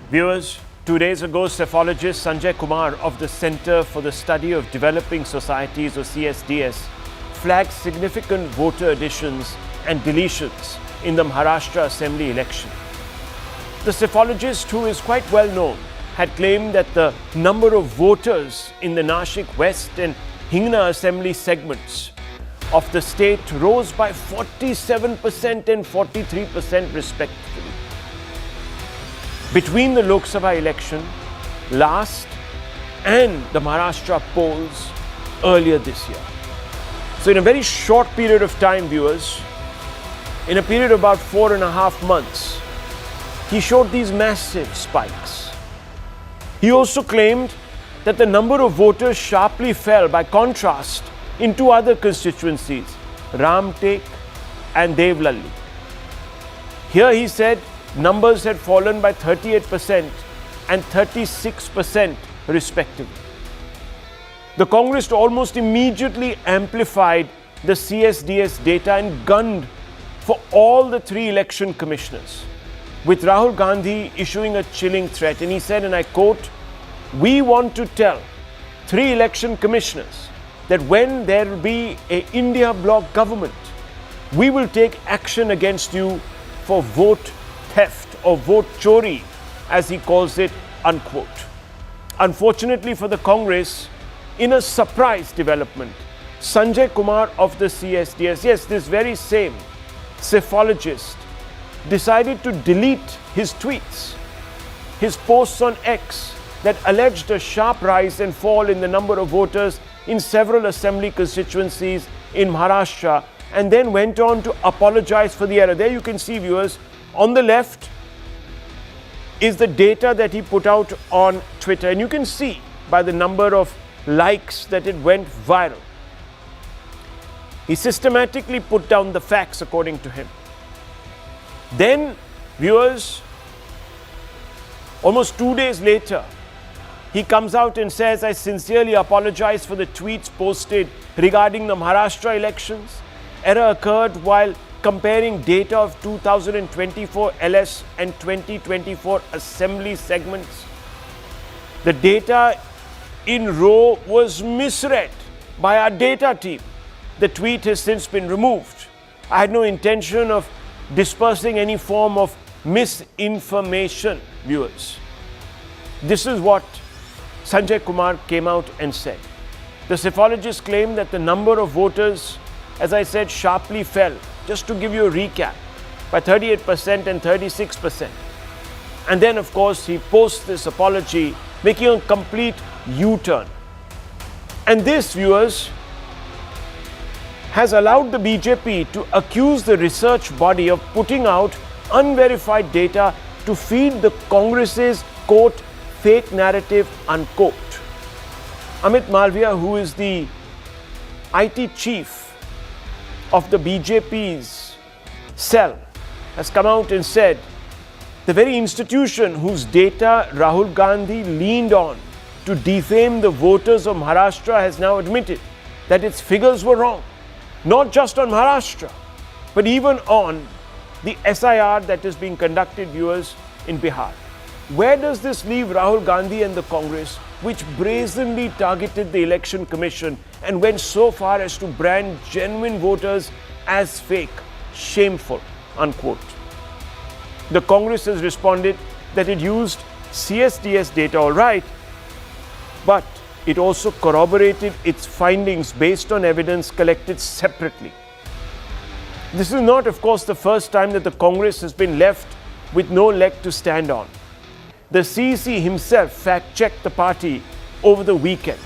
Viewers, 2 days ago, psephologist Sanjay Kumar of the Center for the Study of Developing Societies, or CSDS, flagged significant voter additions and deletions in the Maharashtra Assembly election. The psephologist, who is quite well known, had claimed that the number of voters in the Nashik West and Hingna Assembly segments of the state rose by 47% and 43% respectively between the Lok Sabha election last and the Maharashtra polls earlier this year. So in a very short period of time, viewers, in a period of about 4.5 months, he showed these massive spikes. He also claimed that the number of voters sharply fell by contrast in two other constituencies, Ramtek and Devlalli. Here he said numbers had fallen by 38% and 36% respectively. The Congress almost immediately amplified the CSDS data and gunned for all the three election commissioners, with Rahul Gandhi issuing a chilling threat. And he said, and I quote, "We want to tell three election commissioners that when there will be an India bloc government, we will take action against you for vote theft or vote chori, as he calls it, unquote." Unfortunately for the Congress, in a surprise development, Sanjay Kumar of the CSDS, yes, this very same psephologist, decided to delete his tweets, his posts on X that alleged a sharp rise and fall in the number of voters in several assembly constituencies in Maharashtra, and then went on to apologize for the error. There you can see, viewers, on the left is the data that he put out on Twitter, and you can see by the number of likes that it went viral. He systematically put down the facts according to him. Then, viewers, almost 2 days later, he comes out and says, "I sincerely apologize for the tweets posted regarding the Maharashtra elections. Error occurred while comparing data of 2024 LS and 2024 assembly segments. The data in row was misread by our data team. The tweet has since been removed. I had no intention of dispersing any form of misinformation," viewers. This is what Sanjay Kumar came out and said. The psephologist claimed that the number of voters, as I said, sharply fell, just to give you a recap, by 38% and 36%. And then, of course, he posts this apology, making a complete U-turn. And this, viewers, has allowed the BJP to accuse the research body of putting out unverified data to feed the Congress's, quote, fake narrative, unquote. Amit Malviya, who is the IT chief of the BJP's cell, has come out and said the very institution whose data Rahul Gandhi leaned on to defame the voters of Maharashtra has now admitted that its figures were wrong. Not just on Maharashtra, but even on the SIR that is being conducted, viewers, in Bihar. Where does this leave Rahul Gandhi and the Congress, which brazenly targeted the Election Commission and went so far as to brand genuine voters as fake? Shameful, unquote. The Congress has responded that it used CSDS data, all right, but it also corroborated its findings based on evidence collected separately. This is not, of course, the first time that the Congress has been left with no leg to stand on. The CEC himself fact-checked the party over the weekend.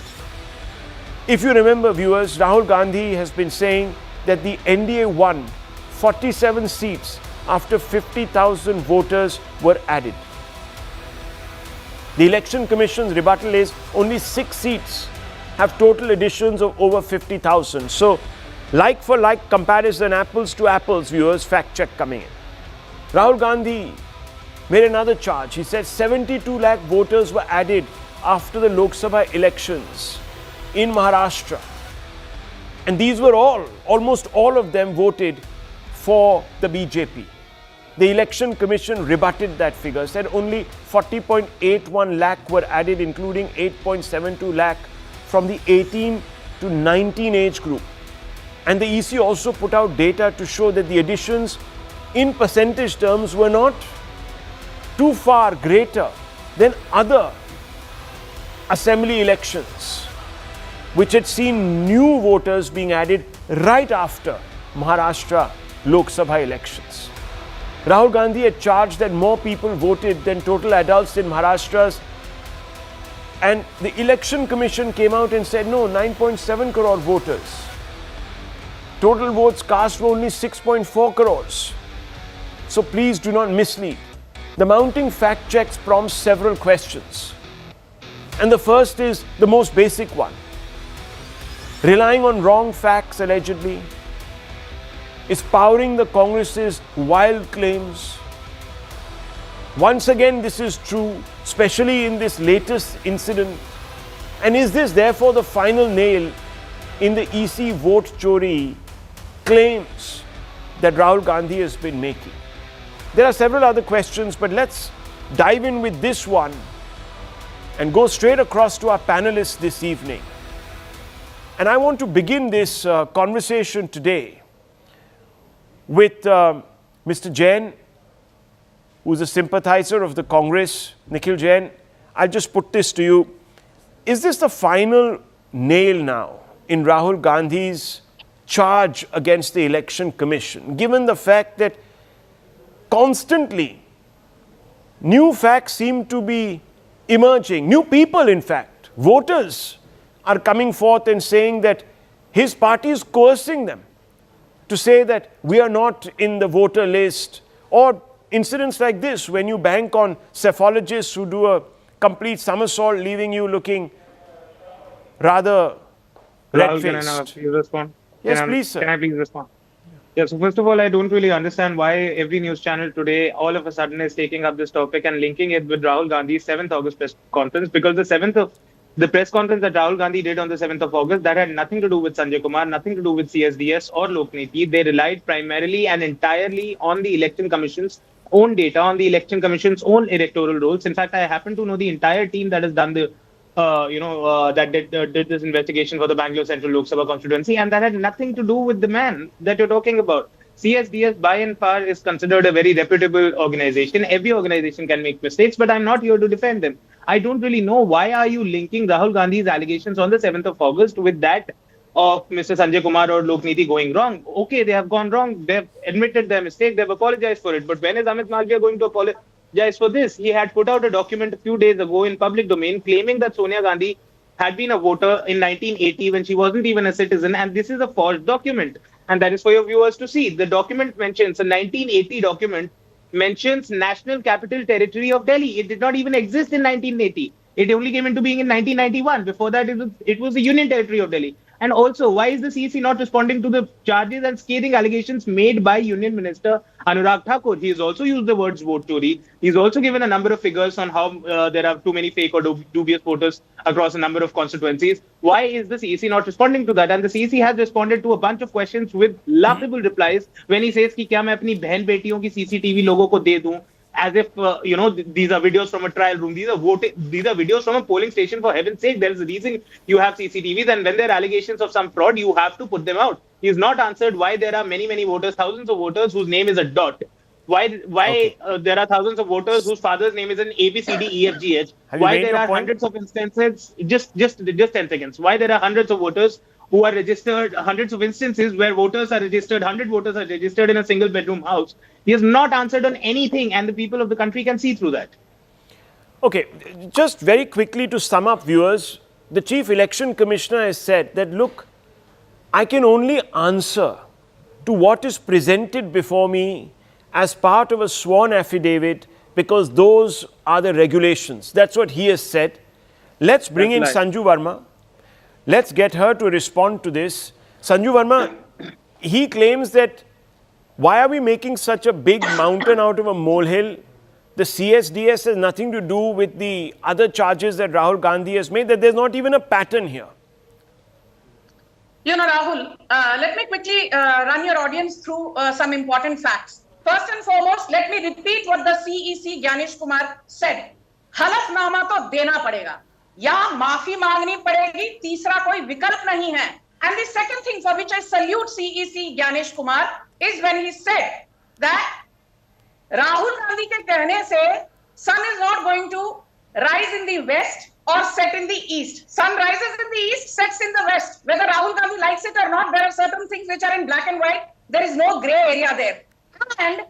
If you remember, viewers, Rahul Gandhi has been saying that the NDA won 47 seats after 50,000 voters were added. The Election Commission's rebuttal is only 6 seats have total additions of over 50,000. So, like for like comparison, apples to apples, viewers, fact check coming in. Rahul Gandhi made another charge. He said 72 lakh voters were added after the Lok Sabha elections in Maharashtra. And these were almost all of them voted for the BJP. The Election Commission rebutted that figure, said only 40.81 lakh were added, including 8.72 lakh from the 18 to 19 age group. And the EC also put out data to show that the additions in percentage terms were not too far greater than other assembly elections, which had seen new voters being added right after Maharashtra Lok Sabha elections. Rahul Gandhi had charged that more people voted than total adults in Maharashtra's, and the Election Commission came out and said no, 9.7 crore voters. Total votes cast were only 6.4 crores. So please do not mislead. The mounting fact checks prompt several questions. And the first is the most basic one. Relying on wrong facts allegedly is powering the Congress's wild claims. Once again, this is true, especially in this latest incident. And is this therefore the final nail in the EC vote chori claims that Rahul Gandhi has been making? There are several other questions, but let's dive in with this one and go straight across to our panelists this evening. And I want to begin this conversation today with Mr. Jain, who's a sympathizer of the Congress. Nikhil Jain, I'll just put this to you. Is this the final nail now in Rahul Gandhi's charge against the Election Commission, given the fact that constantly new facts seem to be emerging, new people in fact, voters are coming forth and saying that his party is coercing them to say that we are not in the voter list, or incidents like this when you bank on psephologists who do a complete somersault, leaving you looking rather red-faced. Can I please respond? Yes, please, sir. Can I please respond? Yeah, so first of all, I don't really understand why every news channel today all of a sudden is taking up this topic and linking it with Rahul Gandhi's 7th August press conference, because the press conference that Rahul Gandhi did on the 7th of August, that had nothing to do with Sanjay Kumar, nothing to do with CSDS or Lokniti. They relied primarily and entirely on the Election Commission's own data, on the Election Commission's own electoral rolls. In fact, I happen to know the entire team that has done the that did this investigation for the Bangalore Central Lok Sabha constituency, and that had nothing to do with the man that you're talking about. CSDS by and far is considered a very reputable organization. Every organization can make mistakes, but I'm not here to defend them. I don't really know why are you linking Rahul Gandhi's allegations on the 7th of August with that of Mr. Sanjay Kumar or Lokniti going wrong. Okay, they have gone wrong. They've admitted their mistake. They've apologized for it. But when is Amit Malviya going to apologize for this? He had put out a document a few days ago in public domain claiming that Sonia Gandhi had been a voter in 1980 when she wasn't even a citizen. And this is a forged document. And that is for your viewers to see. The document mentions, a 1980 document mentions National Capital Territory of Delhi. It did not even exist in 1980. It only came into being in 1991. Before that, it was the Union Territory of Delhi. And also, why is the CEC not responding to the charges and scathing allegations made by Union Minister Anurag Thakur? He has also used the words vote chori. He's also given a number of figures on how there are too many fake or dubious voters across a number of constituencies. Why is the CEC not responding to that? And the CEC has responded to a bunch of questions with laughable replies when he says कि क्या मैं अपनी बहन बेटियों की CCTV लोगों को दे दूं? As if, these are videos from a trial room. These are videos from a polling station, for heaven's sake. There is a reason you have CCTVs, and when there are allegations of some fraud, you have to put them out. He has not answered why there are many, many voters, thousands of voters whose name is a dot. Why there are thousands of voters whose father's name is an A, B, C, D, E, F, G, H. Why there are hundreds of instances, just 10 seconds. Why there are hundreds of voters who are registered, hundreds of instances where voters are registered, 100 voters are registered in a single bedroom house. He has not answered on anything, and the people of the country can see through that. Okay, just very quickly to sum up, viewers, the Chief Election Commissioner has said that, look, I can only answer to what is presented before me as part of a sworn affidavit because those are the regulations. That's what he has said. Let's bring in Sanju Verma. Let's get her to respond to this. Sanju Verma, he claims that why are we making such a big mountain out of a molehill? The CSDS has nothing to do with the other charges that Rahul Gandhi has made, that there's not even a pattern here. You know, Rahul, let me quickly run your audience through some important facts. first and foremost, let me repeat what the CEC Gyanish Kumar said. हलफनामा तो देना पड़ेगा या माफी मांगनी पड़ेगी, तीसरा कोई विकल्प नहीं है. And the second thing for which I salute CEC Gyanish Kumar is when he said that Rahul Gandhi के कहने से sun is not going to rise in the west or set in the east. Sun rises in the east, sets in the west. Whether Rahul Gandhi likes it or not, there are certain things which are in black and white. There is no gray area there. And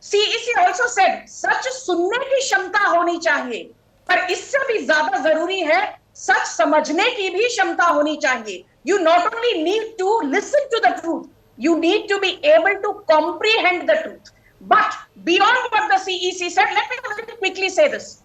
CEC also said, सच सुनने की क्षमता होनी चाहिए, पर इससे भी ज्यादा जरूरी है सच समझने की भी क्षमता होनी चाहिए. You not only need to listen to the truth, you need to be able to comprehend the truth. But beyond what the CEC said, let me very quickly say this.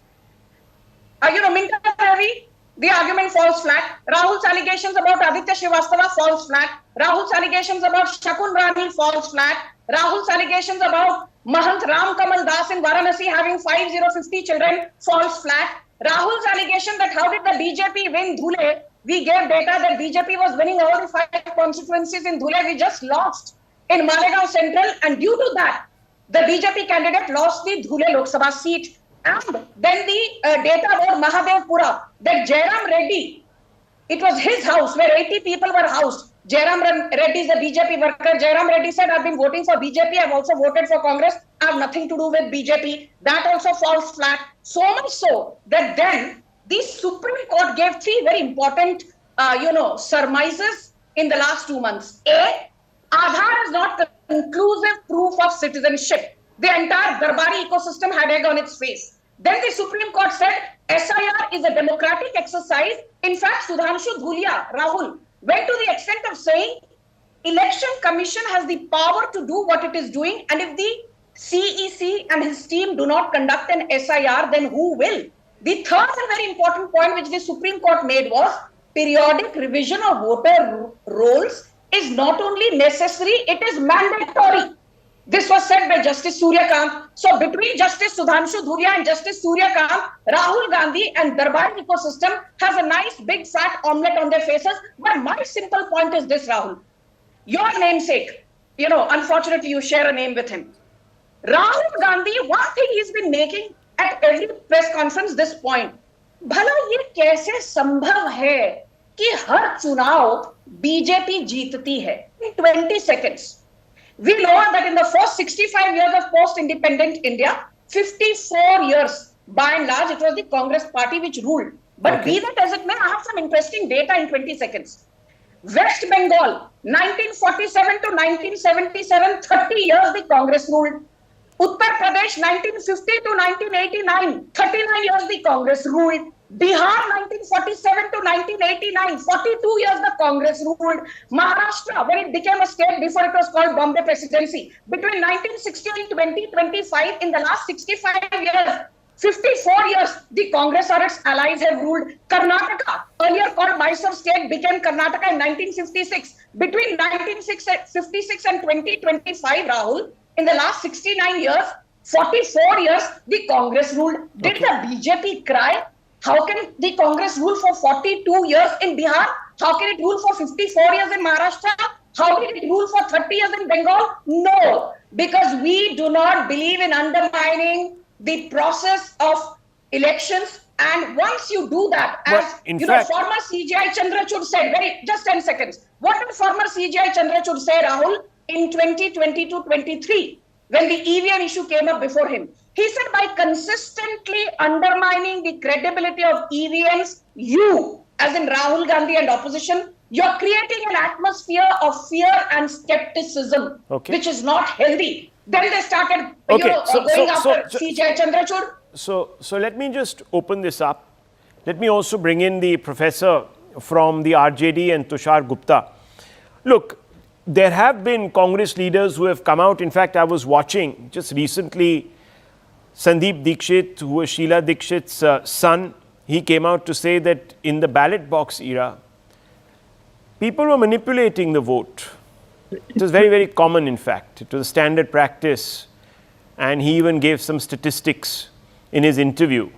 Minta Ravi, the argument falls flat. Rahul's allegations about Aditya Srivastava falls flat. Rahul's allegations about Shakun Rani falls flat. Rahul's allegations about Mahant Ram Kamal Das in Varanasi having 50 children falls flat. Rahul's allegation that how did the BJP win Dhule? We gave data that BJP was winning all the 5 constituencies in Dhule. We just lost in Malegaon Central, and due to that, the BJP candidate lost the Dhule Lok Sabha seat. And then the data about Mahadevpura, that Jairam Reddy, it was his house where 80 people were housed. Jairam Reddy is a BJP worker. Jairam Reddy said, I've been voting for BJP. I've also voted for Congress. I have nothing to do with BJP. That also falls flat. So much so that then the Supreme Court gave 3 very important, surmises in the last 2 months. A, Aadhaar is not conclusive proof of citizenship. The entire Darbari ecosystem had egg on its face. Then the Supreme Court said SIR is a democratic exercise. In fact, Sudhanshu Dhulia, Rahul, went to the extent of saying Election Commission has the power to do what it is doing, and if the CEC and his team do not conduct an SIR, then who will? The third and very important point which the Supreme Court made was periodic revision of voter rolls is not only necessary, it is mandatory. This was said by Justice Suryakant. So between Justice Sudhanshu Dhulia and Justice Suryakant, Rahul Gandhi and Darbar ecosystem has a nice big fat omelette on their faces. But my simple point is this, Rahul. Your namesake, unfortunately you share a name with him. Rahul Gandhi, one thing he's been making at every press conference this point. भला ये कैसे संभव है कि हर चुनाव BJP जीतती है? In 20 seconds. We know that in the first 65 years of post-independent India, 54 years, by and large, it was the Congress party which ruled. But be that as it may, I have some interesting data in 20 seconds. West Bengal, 1947 to 1977, 30 years the Congress ruled. Uttar Pradesh, 1950 to 1989, 39 years the Congress ruled. Bihar, 1947 to 1989, 42 years the Congress ruled. Maharashtra, when it became a state before it was called Bombay Presidency, between 1960 and 2025, in the last 65 years, 54 years, the Congress or its allies have ruled. Karnataka, earlier called Mysore State, became Karnataka in 1956. Between 1956 and 2025, Rahul, in the last 69 years, 44 years, the Congress ruled. Did the BJP cry? How can the Congress rule for 42 years in Bihar? How can it rule for 54 years in Maharashtra? How did it rule for 30 years in Bengal? No, because we do not believe in undermining the process of elections. And once you do that, as former CGI Chandrachud said, just 10 seconds. What did former CGI Chandrachud say, Rahul, in 2022-23, when the EVM issue came up before him? He said, by consistently undermining the credibility of EVMs, you, as in Rahul Gandhi and opposition, you're creating an atmosphere of fear and skepticism, which is not healthy. Then they started, going after CJ Chandrachud. So let me just open this up. Let me also bring in the professor from the RJD and Tushar Gupta. Look, there have been Congress leaders who have come out. In fact, I was watching just recently Sandeep Dikshit, who was Sheila Dikshit's son. He came out to say that in the ballot box era, people were manipulating the vote. It was very, very common, in fact. It was a standard practice. And he even gave some statistics in his interview.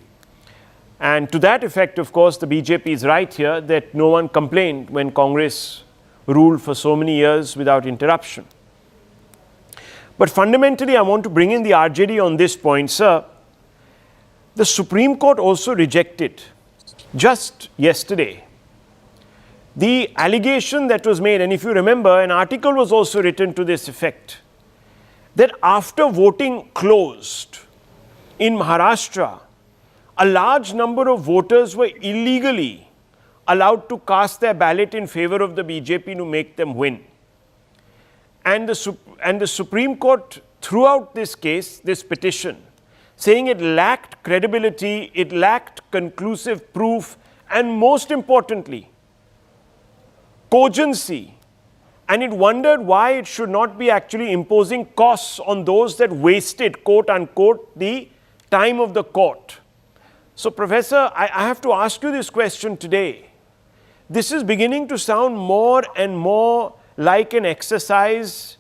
And to that effect, of course, the BJP is right here that no one complained when Congress ruled for so many years without interruption. But fundamentally, I want to bring in the RJD on this point, sir. The Supreme Court also rejected, just yesterday, the allegation that was made, and if you remember, an article was also written to this effect, that after voting closed in Maharashtra, a large number of voters were illegally allowed to cast their ballot in favor of the BJP to make them win. And the Supreme Court threw out this case, this petition, saying it lacked credibility, it lacked conclusive proof, and most importantly, cogency. And it wondered why it should not be actually imposing costs on those that wasted, quote unquote, the time of the court. So, Professor, I have to ask you this question today. This is beginning to sound more and more like an exercise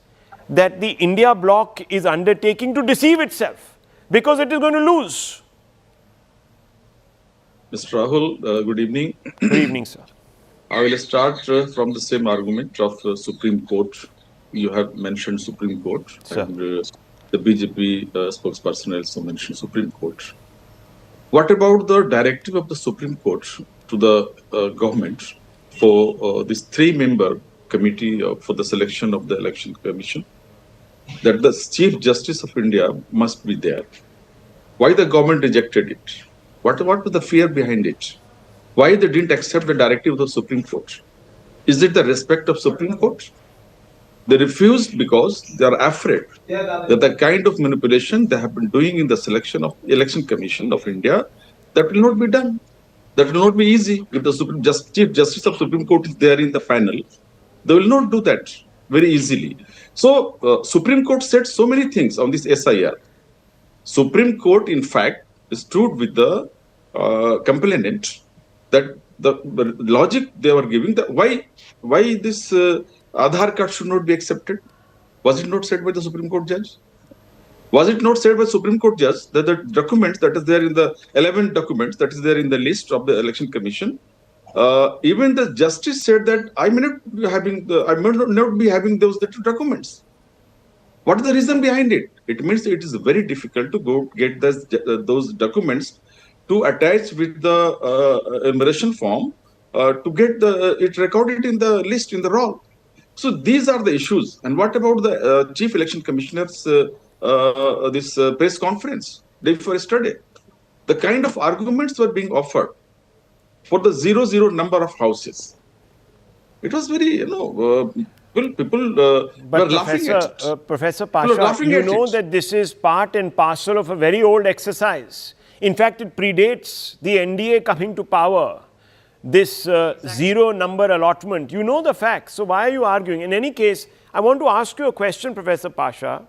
that the India bloc is undertaking to deceive itself, because it is going to lose. Mr. Rahul, good evening. Good evening, sir. I will start from the same argument of Supreme Court. You have mentioned Supreme Court, Sir. and the BJP spokesperson also mentioned Supreme Court. What about the directive of the Supreme Court to the government for this three-member committee for the selection of the Election Commission, that the Chief Justice of India must be there? Why the government rejected it? What was the fear behind it? Why they didn't accept the directive of the Supreme Court? Is it the respect of Supreme Court? They refused because they are afraid that the kind of manipulation they have been doing in the selection of Election Commission of India, that will not be done. That will not be easy. If the Chief Justice of Supreme Court is there in the panel, they will not do that very easily. So Supreme Court said so many things on this SIR. Supreme Court, in fact, stood with the complainant that the logic they were giving, that why this Aadhaar card should not be accepted. Was it not said by the Supreme Court judge? Was it not said by Supreme Court judge that the documents that is there in the 11 documents that is there in the list of the Election Commission, even the justice said that I may not be having those documents. What is the reason behind it? It means it is very difficult to go get those documents to attach with the enumeration form to get it recorded in the list, in the roll. So these are the issues. And what about the Chief Election Commissioner's this press conference day before yesterday? The kind of arguments were being offered for the 00 number of houses. It was very, people were laughing at it. Professor Pasha, you know that this is part and parcel of a very old exercise. In fact, it predates the NDA coming to power, this zero number allotment. You know the facts, so why are you arguing? In any case, I want to ask you a question, Professor Pasha.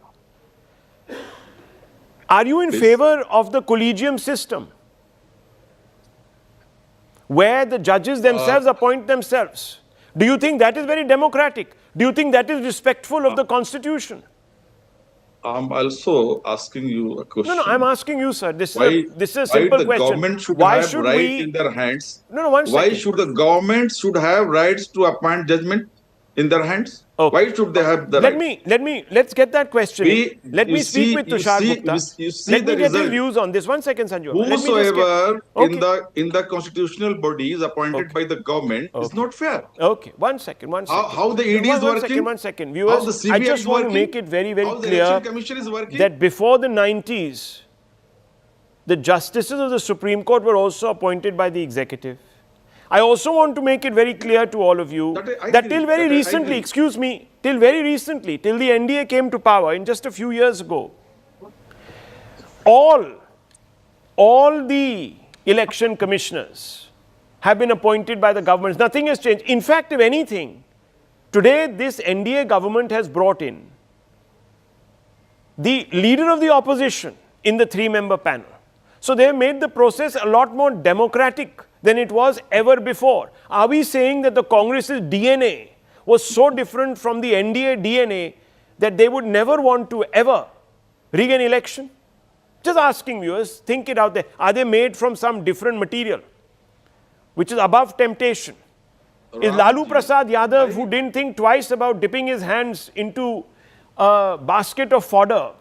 Are you in favor of the collegium system, where the judges themselves appoint themselves? Do you think that is very democratic? Do you think that is respectful of the Constitution? I'm also asking you a question. No, I'm asking you, sir. This is a simple question. Why the government should have right in their hands? One second. Why should the government should have rights to appoint judgment in their hands? Okay. Why should they have the right? Let's get that question. Let me speak with Tushar Gupta. Let me get his views on this. 1 second, Sanju. Whosoever in the constitutional body is appointed by the government is not fair. Okay, 1 second. How the ED is working? 1 second. Viewers, I just want to make it very, very clear that before the 90s, the justices of the Supreme Court were also appointed by the executive. I also want to make it very clear to all of you that till very recently, till the NDA came to power in just a few years ago, all the election commissioners have been appointed by the governments. Nothing has changed. In fact, if anything, today this NDA government has brought in the leader of the opposition in the three-member panel. So they have made the process a lot more democratic than it was ever before. Are we saying that the Congress's DNA was so different from the NDA DNA that they would never want to ever rig an election? Just asking viewers, think it out there. Are they made from some different material, which is above temptation? Is Lalu Prasad Yadav, who didn't think twice about dipping his hands into a basket of fodder.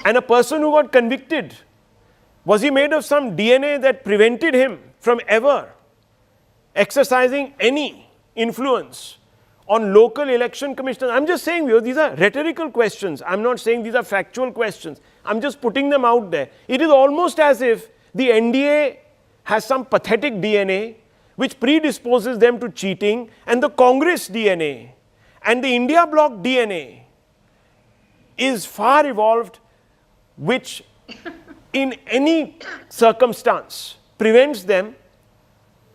And a person who got convicted, was he made of some DNA that prevented him from ever exercising any influence on local election commissioners? I'm just saying, these are rhetorical questions. I'm not saying these are factual questions. I'm just putting them out there. It is almost as if the NDA has some pathetic DNA which predisposes them to cheating, and the Congress DNA and the India bloc DNA is far evolved, which in any circumstance prevents them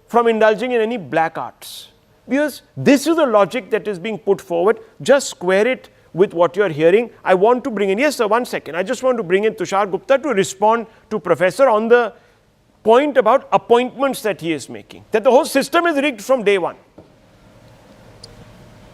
from indulging in any black arts. Because this is the logic that is being put forward. Just square it with what you are hearing. I want to bring in, yes sir, 1 second. I just want to bring in Tushar Gupta to respond to Professor on the point about appointments that he is making, that the whole system is rigged from day one.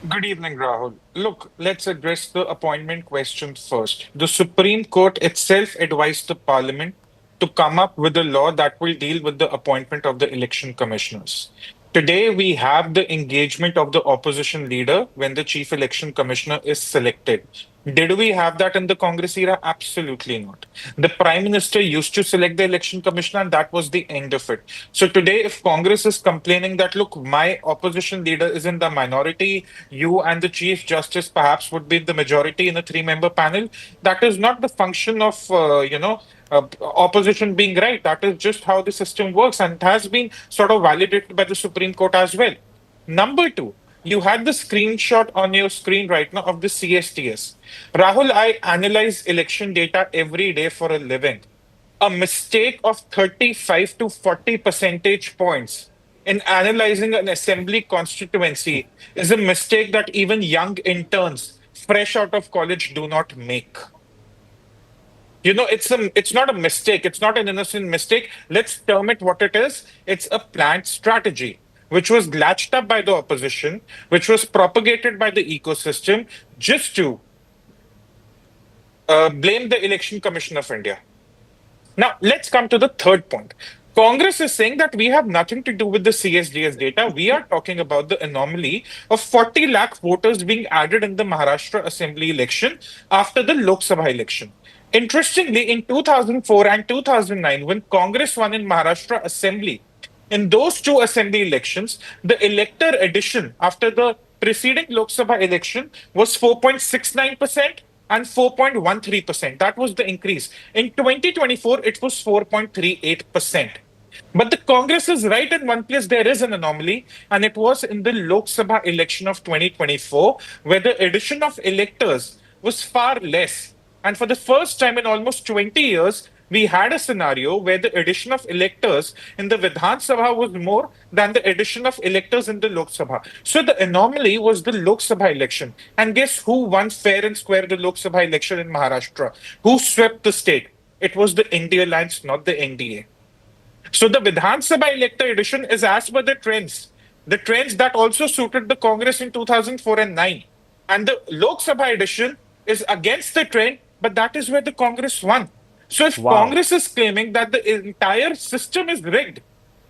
Good evening, Rahul. Look, let's address the appointment question first. The Supreme Court itself advised the Parliament to come up with a law that will deal with the appointment of the election commissioners. Today, we have the engagement of the opposition leader when the chief election commissioner is selected. Did we have that in the Congress era? Absolutely not. The Prime Minister used to select the election commissioner, and that was the end of it. So today, if Congress is complaining that, look, my opposition leader is in the minority, you and the Chief Justice perhaps would be in the majority in a 3-member panel, that is not the function of, opposition being right. That is just how the system works, and it has been sort of validated by the Supreme Court as well. Number two, you had the screenshot on your screen right now of the CSDS. Rahul, I analyze election data every day for a living. A mistake of 35 to 40 percentage points in analyzing an assembly constituency is a mistake that even young interns fresh out of college do not make. You know, it's not a mistake. It's not an innocent mistake. Let's term it what it is. It's a planned strategy, which was latched up by the opposition, which was propagated by the ecosystem, just to blame the Election Commission of India. Now, let's come to the third point. Congress is saying that we have nothing to do with the CSDS data. We are talking about the anomaly of 40 lakh voters being added in the Maharashtra Assembly election after the Lok Sabha election. Interestingly, in 2004 and 2009, when Congress won in Maharashtra Assembly, in those two assembly elections, the elector addition after the preceding Lok Sabha election was 4.69% and 4.13%. That was the increase. In 2024, it was 4.38%. But the Congress is right in one place. There is an anomaly, and it was in the Lok Sabha election of 2024, where the addition of electors was far less. And for the first time in almost 20 years, we had a scenario where the addition of electors in the Vidhan Sabha was more than the addition of electors in the Lok Sabha. So the anomaly was the Lok Sabha election. And guess who won fair and square the Lok Sabha election in Maharashtra? Who swept the state? It was the India Alliance, not the NDA. So the Vidhan Sabha elector addition is as per the trends that also suited the Congress in 2004 and 9. And the Lok Sabha addition is against the trend, but that is where the Congress won. So if Congress is claiming that the entire system is rigged,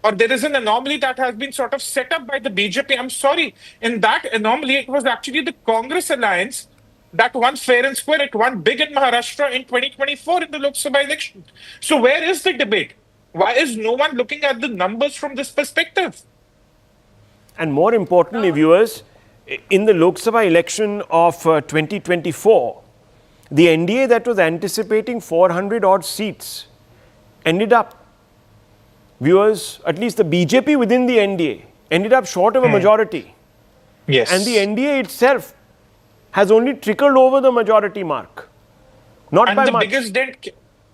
or there is an anomaly that has been sort of set up by the BJP, I'm sorry, in that anomaly, it was actually the Congress alliance that won fair and square. It won big in Maharashtra in 2024 in the Lok Sabha election. So where is the debate? Why is no one looking at the numbers from this perspective? And more importantly, viewers, in the Lok Sabha election of 2024, the NDA that was anticipating 400 odd seats ended up, viewers, at least the BJP within the NDA, ended up short of a majority. Yes. And the NDA itself has only trickled over the majority mark. Not by much.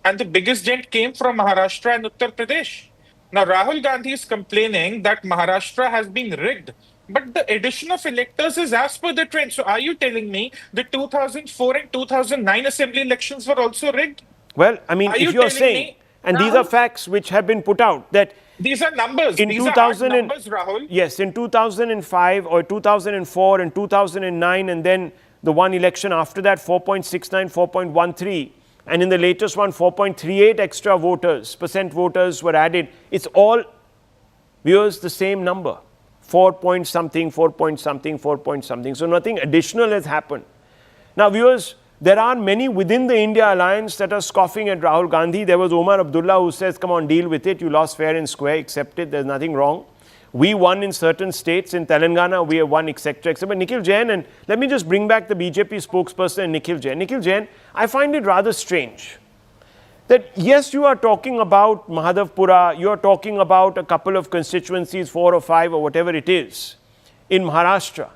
The biggest dent came from Maharashtra and Uttar Pradesh. Now, Rahul Gandhi is complaining that Maharashtra has been rigged. But the addition of electors is as per the trend. So are you telling me the 2004 and 2009 assembly elections were also rigged? Well, I mean, if you're saying, and these are facts which have been put out, that these are numbers. In these are numbers, Rahul. Yes, in 2005 or 2004 and 2009, and then the one election after that, 4.69, 4.13. And in the latest one, 4.38 extra percent voters were added. It's all, viewers, the same number. 4 point something, 4 point something, 4 point something. So nothing additional has happened. Now, viewers, there are many within the India alliance that are scoffing at Rahul Gandhi. There was Omar Abdullah who says, come on, deal with it. You lost fair and square, accept it. There's nothing wrong. We won in certain states. In Telangana, we have won, etc., etc. But Nikhil Jain, and let me just bring back the BJP spokesperson, Nikhil Jain. Nikhil Jain, I find it rather strange that yes, you are talking about Mahadavpura, you are talking about a couple of constituencies, 4 or 5 or whatever it is, in Maharashtra.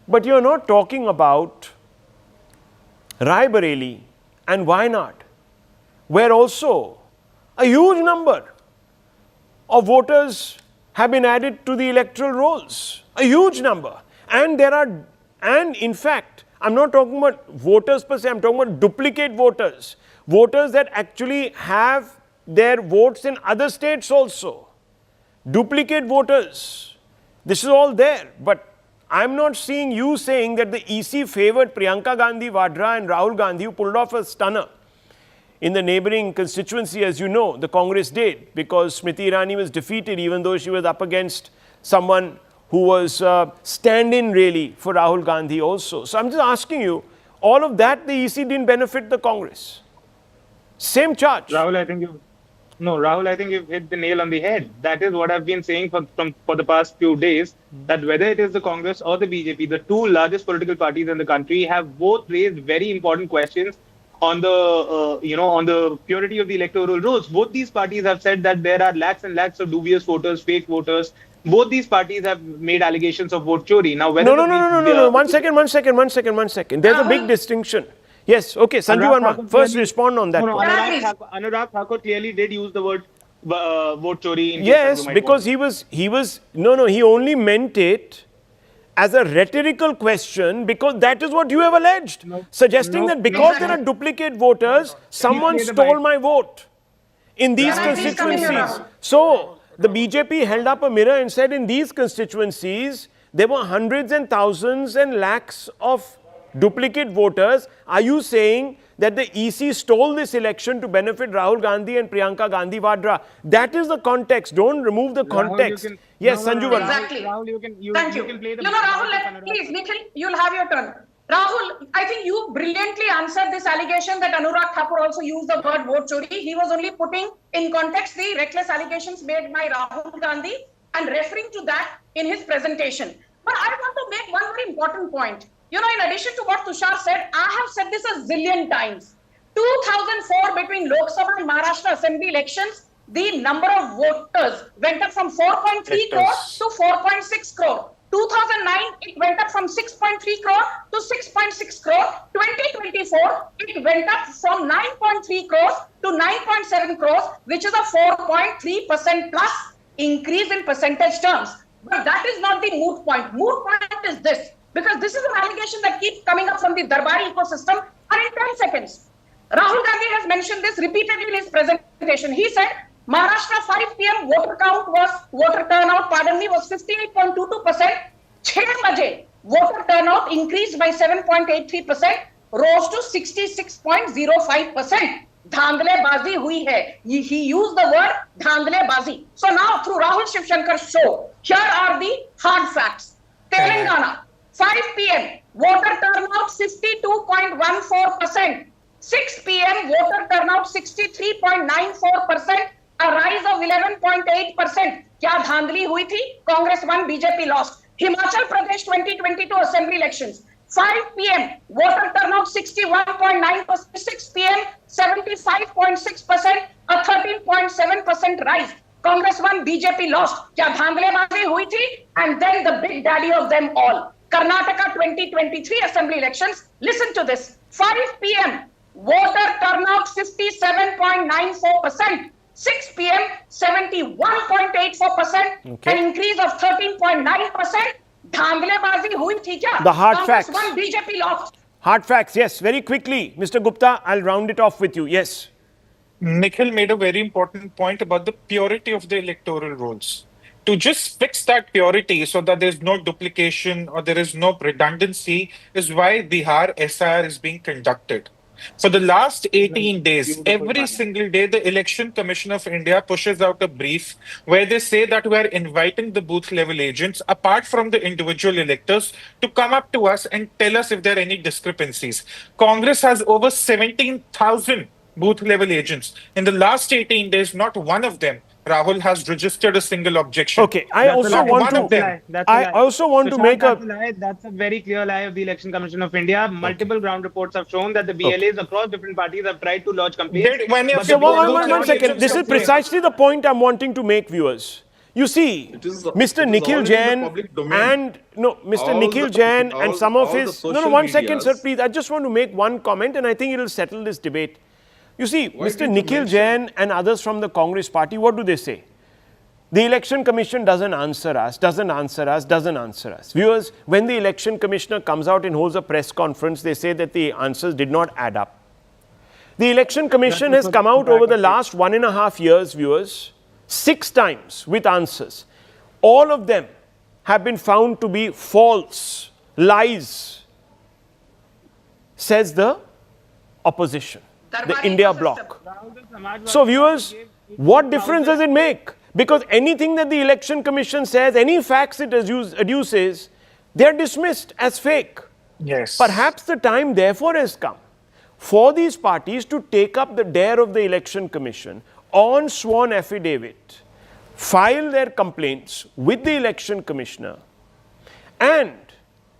But you are not talking about Rai Bareli and Wayanad, where also a huge number of voters have been added to the electoral rolls. A huge number. And in fact, I'm not talking about voters per se, I'm talking about duplicate voters. Voters that actually have their votes in other states also. Duplicate voters. This is all there. But I'm not seeing you saying that the EC favored Priyanka Gandhi Vadra and Rahul Gandhi, who pulled off a stunner in the neighboring constituency, as you know, the Congress did, because Smriti Irani was defeated even though she was up against someone who was stand-in really for Rahul Gandhi also. So I'm just asking you, all of that, the EC didn't benefit the Congress. Same charge. Rahul, I think you've hit the nail on the head. That is what I've been saying for the past few days, that whether it is the Congress or the BJP, the two largest political parties in the country have both raised very important questions on the on the purity of the electoral rolls. Both these parties have said that there are lakhs and lakhs of dubious voters, fake voters. Both these parties have made allegations of vote chori. Now, whether no. One second. There's a big distinction. Yes, okay, Sanju Verma, first respond on that point. Anurag Thakur clearly did use the word vote chori. Yes, because he only meant it as a rhetorical question, because that is what you have alleged. Suggesting that because there are duplicate voters, someone stole my vote in these constituencies. So, the BJP held up a mirror and said in these constituencies, there were hundreds and thousands and lakhs of duplicate voters. Are you saying that the EC stole this election to benefit Rahul Gandhi and Priyanka Gandhi Vadra? That is the context. Don't remove the context. Yes, Sanju Verma. Exactly. Rahul, Thank you. Rahul, please, Nikhil, you'll have your turn. Rahul, I think you brilliantly answered this allegation that Anurag Thakur also used the word vote chori. He was only putting in context the reckless allegations made by Rahul Gandhi and referring to that in his presentation. But I want to make one very important point. In addition to what Tushar said, I have said this a zillion times. 2004, between Lok Sabha and Maharashtra Assembly elections, the number of voters went up from 4.3 crore to 4.6 crore. 2009, it went up from 6.3 crore to 6.6 crore. 2024, it went up from 9.3 crores to 9.7 crores, which is a 4.3% plus increase in percentage terms. But that is not the moot point. Moot point is this. Because this is an allegation that keeps coming up from the Darbari ecosystem. And in 10 seconds, Rahul Gandhi has mentioned this repeatedly in his presentation. He said, Maharashtra 5 p.m. voter turnout, was 58.22%. 6 baje, voter turnout increased by 7.83%, rose to 66.05%. Dhandlebazi hui hai. He used the word dhandlebazi. So now, through Rahul Shivshankar's show, here are the hard facts. Telangana, 5 p.m. voter turnout 52.14%. 6 p.m. voter turnout 63.94%. A rise of 11.8%. क्या धांधली हुई थी? Congress won, BJP lost. Himachal Pradesh 2022 assembly elections. 5 p.m. voter turnout 61.9%. 6 p.m. 75.6%. A 13.7% rise. Congress won, BJP lost. क्या धांधलेबाजी हुई थी? And then the big daddy of them all. Karnataka 2023 assembly elections. Listen to this. 5 p.m. voter turnout 57.94%. 6 p.m. 71.84%. Okay. An increase of 13.9%. Dhandlebazi hui thi kya? The hard Congress facts. won, BJP lost. Hard facts, yes. Very quickly, Mr. Gupta, I'll round it off with you. Yes. Nikhil made a very important point about the purity of the electoral rolls. To just fix that purity so that there's no duplication or there is no redundancy is why Bihar SIR is being conducted. For the last 18 days, every single day, the Election Commission of India pushes out a brief where they say that we are inviting the booth level agents, apart from the individual electors, to come up to us and tell us if there are any discrepancies. Congress has over 17,000 booth level agents. In the last 18 days, not one of them, Rahul, has registered a single objection. Okay, I also want to make that's a lie. That's a very clear lie of the Election Commission of India. Multiple ground reports have shown that the BLAs across different parties have tried to lodge complaints. One second. This is precisely the point I'm wanting to make, viewers. You see, Mr. Nikhil Jain and some of his... One second, sir, please. I just want to make one comment and I think it will settle this debate. You see, Mr. Nikhil Jain and others from the Congress party, what do they say? The Election Commission doesn't answer us. Viewers, when the Election Commissioner comes out and holds a press conference, they say that the answers did not add up. The Election Commission has come out over the last 1.5 years, viewers, 6 times with answers. All of them have been found to be false, lies, says the opposition, the India bloc. So viewers, what difference does it make? Because anything that the Election Commission says, any facts it adduces, they are dismissed as fake. Yes. Perhaps the time therefore has come for these parties to take up the dare of the Election Commission on sworn affidavit, file their complaints with the Election Commissioner and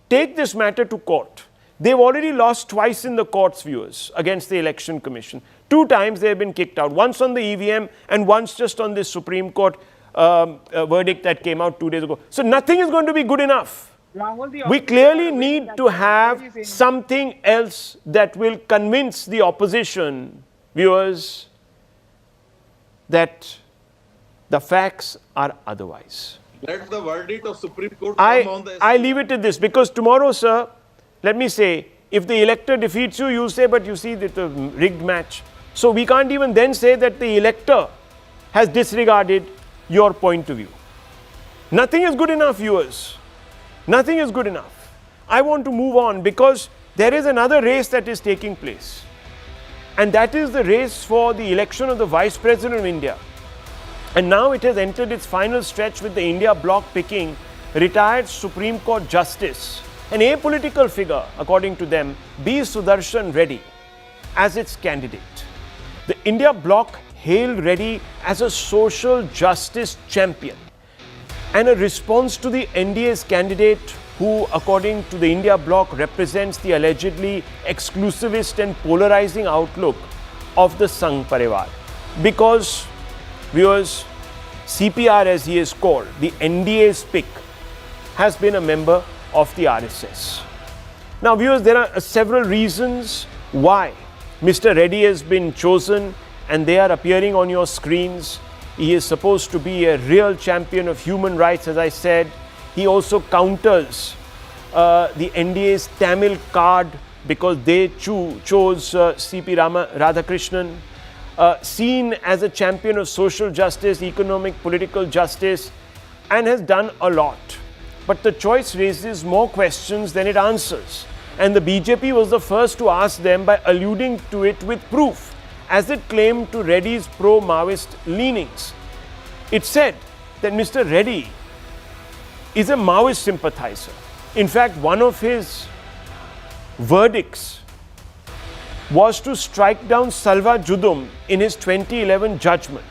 take this matter to court. They've already lost twice in the courts, viewers, against the Election Commission. 2 times they have been kicked out, once on the EVM and once just on this Supreme Court verdict that came out 2 days ago. So nothing is going to be good enough. We clearly need to have something else that will convince the opposition, viewers, that the facts are otherwise. Let the verdict of Supreme Court come on the... I leave it at this because tomorrow, sir, let me say, if the elector defeats you, you say, but you see, it's a rigged match. So we can't even then say that the elector has disregarded your point of view. Nothing is good enough, viewers. Nothing is good enough. I want to move on because there is another race that is taking place. And that is the race for the election of the Vice President of India. And now it has entered its final stretch with the India bloc picking retired Supreme Court Justice, an apolitical figure, according to them, B. Sudarshan Reddy, as its candidate. The India bloc hailed Reddy as a social justice champion and a response to the NDA's candidate who, according to the India bloc, represents the allegedly exclusivist and polarizing outlook of the Sangh Parivar. Because, viewers, CPR as he is called, the NDA's pick, has been a member of the RSS. Now, viewers, there are several reasons why Mr. Reddy has been chosen and they are appearing on your screens. He is supposed to be a real champion of human rights, as I said. He also counters the NDA's Tamil card because they chose C.P. Radhakrishnan. Seen as a champion of social justice, economic, political justice, and has done a lot. But the choice raises more questions than it answers. And the BJP was the first to ask them by alluding to it with proof, as it claimed to Reddy's pro-Maoist leanings. It said that Mr. Reddy is a Maoist sympathizer. In fact, one of his verdicts was to strike down Salva Judum in his 2011 judgment.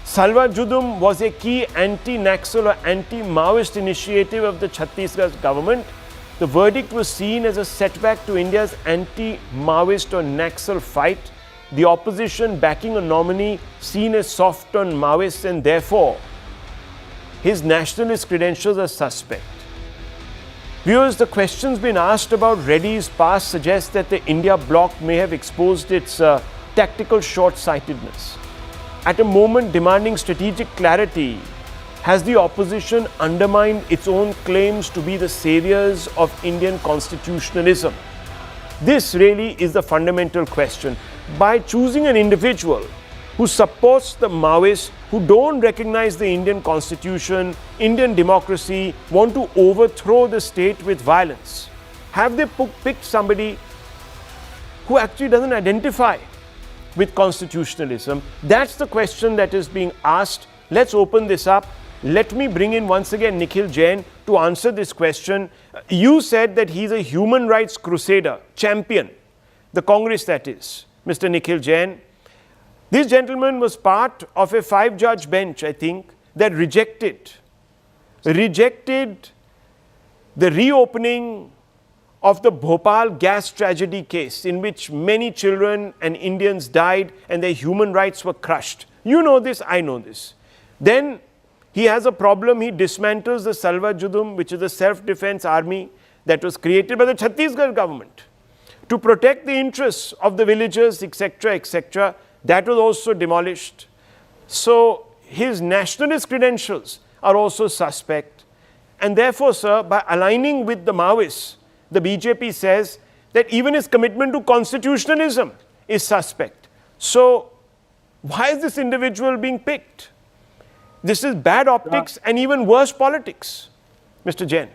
Salva Judum was a key anti-Naxal or anti-Maoist initiative of the Chhattisgarh government. The verdict was seen as a setback to India's anti-Maoist or Naxal fight, the opposition backing a nominee seen as soft on Maoists, and therefore his nationalist credentials are suspect. Viewers, the questions being asked about Reddy's past suggest that the India bloc may have exposed its tactical short-sightedness. At a moment demanding strategic clarity, has the opposition undermined its own claims to be the saviors of Indian constitutionalism? This really is the fundamental question. By choosing an individual who supports the Maoists, who don't recognize the Indian constitution, Indian democracy, want to overthrow the state with violence, have they picked somebody who actually doesn't identify with constitutionalism? That's the question that is being asked. Let's open this up. Let me bring in once again Nikhil Jain to answer this question. You said that he's a human rights crusader, champion, the Congress that is, Mr. Nikhil Jain. This gentleman was part of a 5-judge bench, I think, that rejected the reopening of the Bhopal gas tragedy case, in which many children and Indians died and their human rights were crushed. You know this, I know this. Then he has a problem. He dismantles the Salva Judum, which is a self-defense army that was created by the Chhattisgarh government to protect the interests of the villagers, etc., etc. That was also demolished. So his nationalist credentials are also suspect. And therefore, sir, by aligning with the Maoists, the BJP says that even his commitment to constitutionalism is suspect. So why is this individual being picked? This is bad optics and even worse politics, Mr. Jain.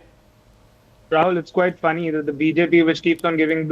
Rahul, it's quite funny that the BJP, which keeps on giving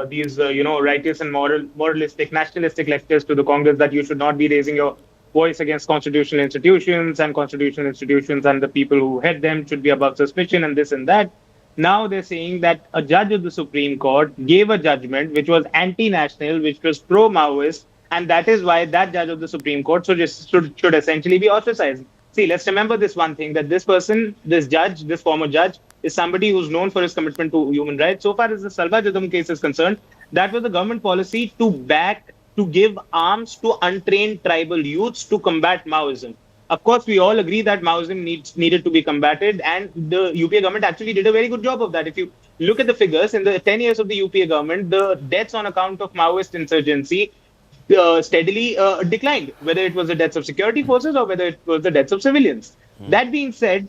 these righteous and moralistic, nationalistic lectures to the Congress that you should not be raising your voice against constitutional institutions and the people who head them should be above suspicion and this and that. Now they're saying that a judge of the Supreme Court gave a judgment which was anti-national, which was pro-Maoist, and that is why that judge of the Supreme Court should essentially be ostracized. See, let's remember this one thing, that this person, this judge, this former judge, is somebody who's known for his commitment to human rights. So far as the Salva Judum case is concerned, that was the government policy to give arms to untrained tribal youths to combat Maoism. Of course, we all agree that Maoism needed to be combated, and the UPA government actually did a very good job of that. If you look at the figures, in the 10 years of the UPA government, the deaths on account of Maoist insurgency steadily declined, whether it was the deaths of security forces or whether it was the deaths of civilians. That being said,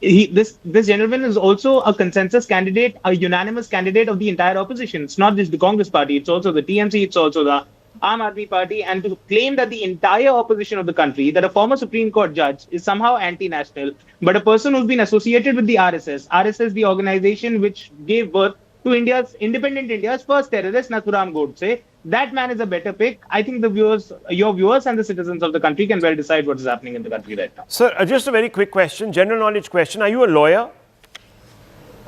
this gentleman is also a consensus candidate, a unanimous candidate of the entire opposition. It's not just the Congress party, it's also the TMC, it's also the Aam Aadmi Party, and to claim that the entire opposition of the country, that a former Supreme Court judge is somehow anti-national, but a person who's been associated with the RSS, the organization which gave birth to independent India's first terrorist, Nathuram Godse, that man is a better pick. I think your viewers and the citizens of the country can well decide what is happening in the country right now. Sir, just a very quick question, general knowledge question. Are you a lawyer?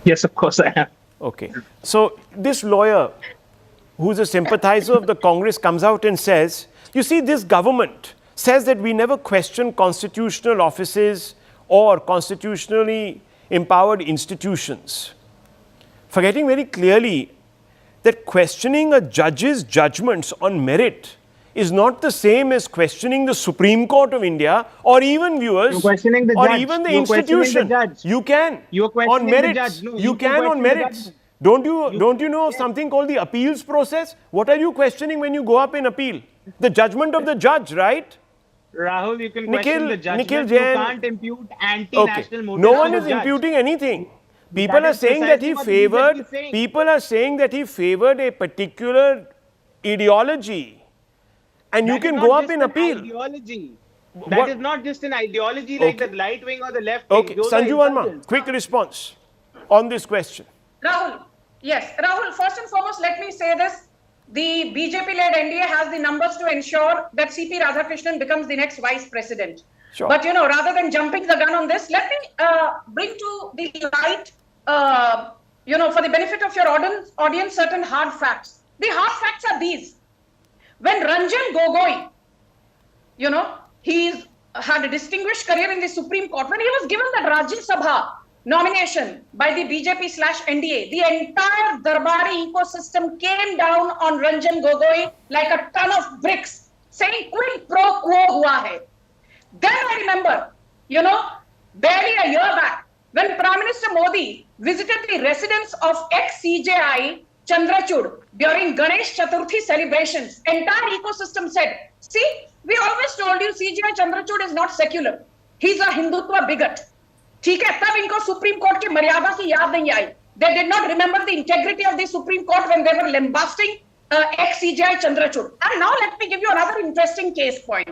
Yes, of course I am. Okay. So this lawyer, who's a sympathizer of the Congress, comes out and says, you see, this government says that we never question constitutional offices or constitutionally empowered institutions, forgetting very clearly that questioning a judge's judgments on merit is not the same as questioning the Supreme Court of India or even viewers You're questioning the or judge. even the You're institution. The judge. You can You're questioning on merits. the judge. No, you can on merits. Don't you know of something called the appeals process? What are you questioning when you go up in appeal? The judgment of the judge, right? Rahul, you can question the judgment. Nikhil You Jain. can't impute anti-national motives. No one to is the judge. imputing anything. People are saying that he favored. People are saying that he favored a particular ideology, and you can go up in appeal. Ideology. That is not just an ideology like the right wing or the left wing. Okay, Sanju Verma, quick response on this question. Rahul, yes. Rahul, first and foremost, let me say this. The BJP-led NDA has the numbers to ensure that CP Radhakrishnan becomes the next vice president. Sure. But, rather than jumping the gun on this, let me bring to the light, for the benefit of your audience, certain hard facts. The hard facts are these. When Ranjan Gogoi, he's had a distinguished career in the Supreme Court, when he was given the Rajya Sabha nomination by the BJP/NDA, the entire Darbari ecosystem came down on Ranjan Gogoi like a ton of bricks, saying quid pro quo hua hai. Then I remember, barely a year back, when Prime Minister Modi visited the residence of ex-CJI Chandrachud during Ganesh Chaturthi celebrations, entire ecosystem said, see, we always told you CJI Chandrachud is not secular. He's a Hindutva bigot. ठीक है, तब इनको supreme court की मर्यादा की याद नहीं आई. They did not remember the integrity of the Supreme Court when they were lambasting ex-CJI Chandrachud. And now let me give you another interesting case point.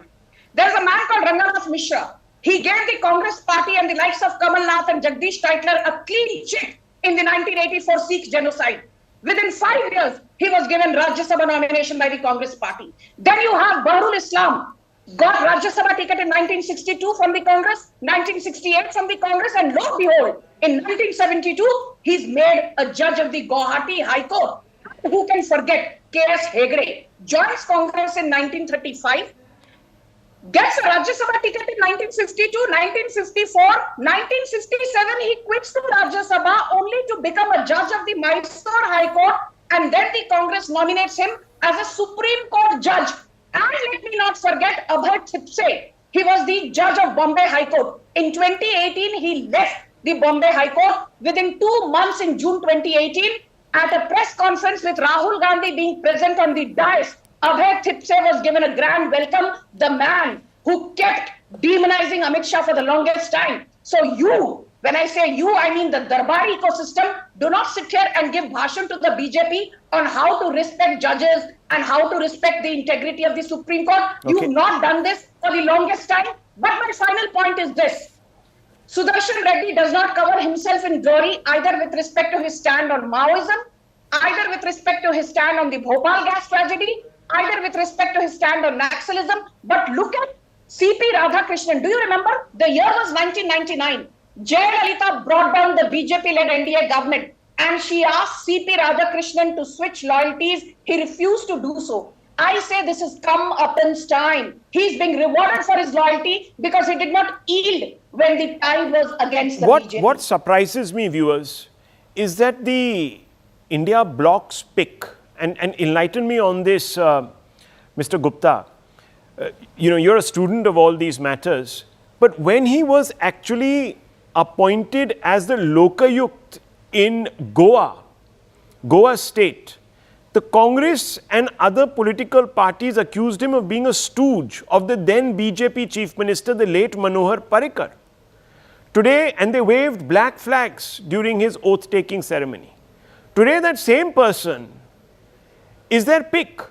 There's a man called Ranganath Mishra. He gave the Congress party and the likes of Kamal Nath and Jagdish Tytler a clean chit in the 1984 Sikh genocide. Within 5 years, he was given Rajya Sabha nomination by the Congress party. Then you have Bahrul Islam, got Rajya Sabha ticket in 1962 from the Congress, 1968 from the Congress, and lo and behold, in 1972, he's made a judge of the Guwahati High Court. Who can forget K.S. Hegde joins Congress in 1935, gets a Rajya Sabha ticket in 1952, 1954, 1957, he quits the Rajya Sabha only to become a judge of the Mysore High Court, and then the Congress nominates him as a Supreme Court judge. And let me not forget Abhay Thipse. He was the judge of Bombay High Court. In 2018, he left the Bombay High Court. Within 2 months in June 2018, at a press conference with Rahul Gandhi being present on the dais, Abhay Thipse was given a grand welcome, the man who kept demonizing Amit Shah for the longest time. So you, when I say you, I mean the Darbar ecosystem, do not sit here and give bhashan to the BJP on how to respect judges and how to respect the integrity of the Supreme Court. Okay. You've not done this for the longest time. But my final point is this. Sudarshan Reddy does not cover himself in glory either with respect to his stand on Maoism, either with respect to his stand on the Bhopal gas tragedy, either with respect to his stand on Naxalism. But look at C.P. Radhakrishnan. Do you remember? The year was 1999. Jayalalitha brought down the BJP-led NDA government and she asked C.P. Radhakrishnan to switch loyalties. He refused to do so. I say this has come upon's time. He's being rewarded for his loyalty because he did not yield when the tide was against the BJP. What surprises me, viewers, is that the India bloc's pick, and enlighten me on this, Mr. Gupta. You're a student of all these matters, but when he was actually appointed as the Lokayukt in Goa state, the Congress and other political parties accused him of being a stooge of the then BJP Chief Minister, the late Manohar Parrikar. Today, and they waved black flags during his oath-taking ceremony. Today, that same person is their pick.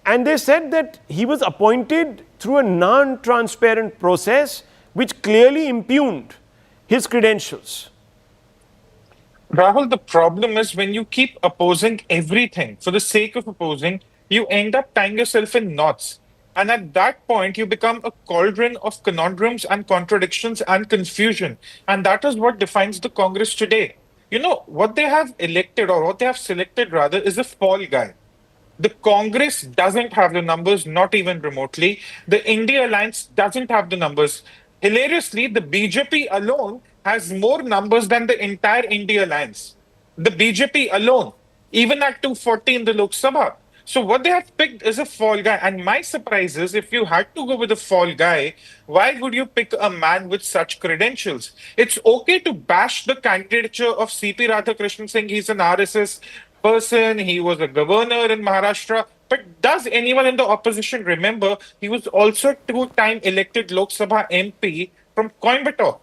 And they said that he was appointed through a non-transparent process which clearly impugned his credentials. Rahul, the problem is when you keep opposing everything for the sake of opposing, you end up tying yourself in knots. And at that point, you become a cauldron of conundrums and contradictions and confusion. And that is what defines the Congress today. What they have elected or what they have selected rather is a fall guy. The Congress doesn't have the numbers, not even remotely. The India Alliance doesn't have the numbers. Hilariously, the BJP alone has more numbers than the entire India Alliance. The BJP alone, even at 240 in the Lok Sabha. So what they have picked is a fall guy. And my surprise is, if you had to go with a fall guy, why would you pick a man with such credentials? It's okay to bash the candidature of C.P. Radhakrishnan saying he's an RSS person, he was a governor in Maharashtra. But does anyone in the opposition remember he was also a two-time elected Lok Sabha MP from Coimbatore?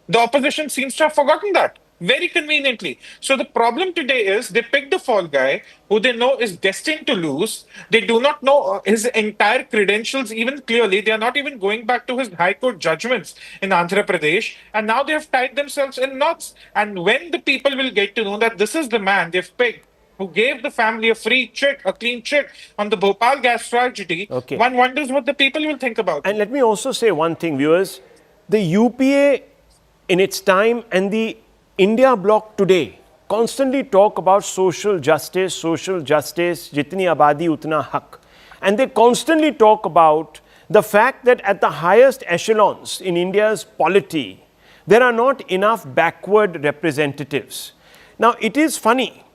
The opposition seems to have forgotten that very conveniently. So the problem today is they picked the fall guy who they know is destined to lose. They do not know his entire credentials even clearly. They are not even going back to his high court judgments in Andhra Pradesh. And now they have tied themselves in knots. And when the people will get to know that this is the man they've picked, who gave the family a free check, a clean check on the Bhopal gas tragedy, one wonders what the people will think about it. And let me also say one thing, viewers. The UPA in its time and the India bloc today constantly talk about social justice, jitni abadi utna haq. And they constantly talk about the fact that at the highest echelons in India's polity, there are not enough backward representatives. Now, it is funny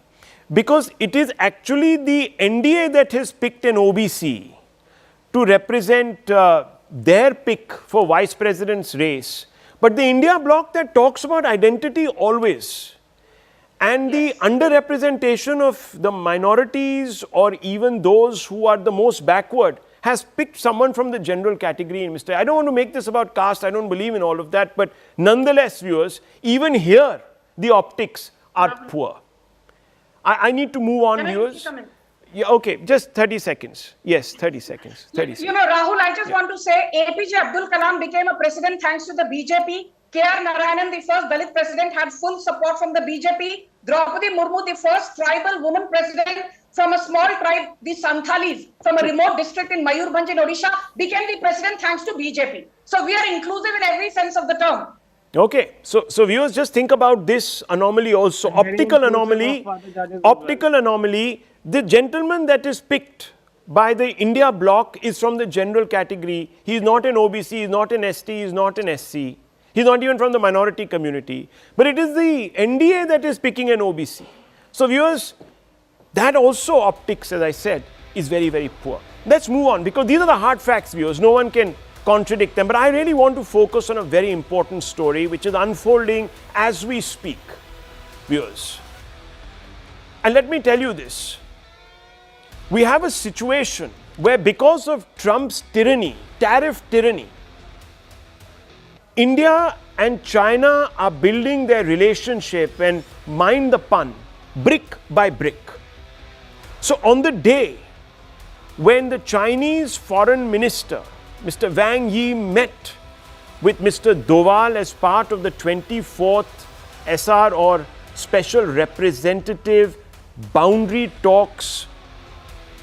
because it is actually the NDA that has picked an OBC to represent their pick for vice president's race. But the India bloc that talks about identity always, and the underrepresentation of the minorities or even those who are the most backward, has picked someone from the general category. I don't want to make this about caste, I don't believe in all of that, but nonetheless, viewers, even here, the optics are poor. I need to move on, viewers. Yeah, okay, just 30 seconds. Yes, 30 seconds. 30 seconds. Rahul, I just want to say APJ Abdul Kalam became a president thanks to the BJP. K.R. Narayanan, the first Dalit president, had full support from the BJP. Draupadi Murmu, the first tribal woman president from a small tribe, the Santhalis, from a remote district in Mayurbhanj in Odisha, became the president thanks to BJP. So we are inclusive in every sense of the term. Okay, so viewers, just think about this anomaly also. Optical anomaly. Optical anomaly. The gentleman that is picked by the India bloc is from the general category. He is not an OBC, he is not an ST, he is not an SC. He is not even from the minority community. But it is the NDA that is picking an OBC. So viewers, that also optics, as I said, is very, very poor. Let's move on, because these are the hard facts, viewers. No one can contradict them. But I really want to focus on a very important story which is unfolding as we speak, viewers. And let me tell you this. We have a situation where, because of Trump's tyranny, tariff tyranny, India and China are building their relationship, and mind the pun, brick by brick. So on the day when the Chinese foreign minister, Mr. Wang Yi, met with Mr. Doval as part of the 24th SR, or Special Representative Boundary Talks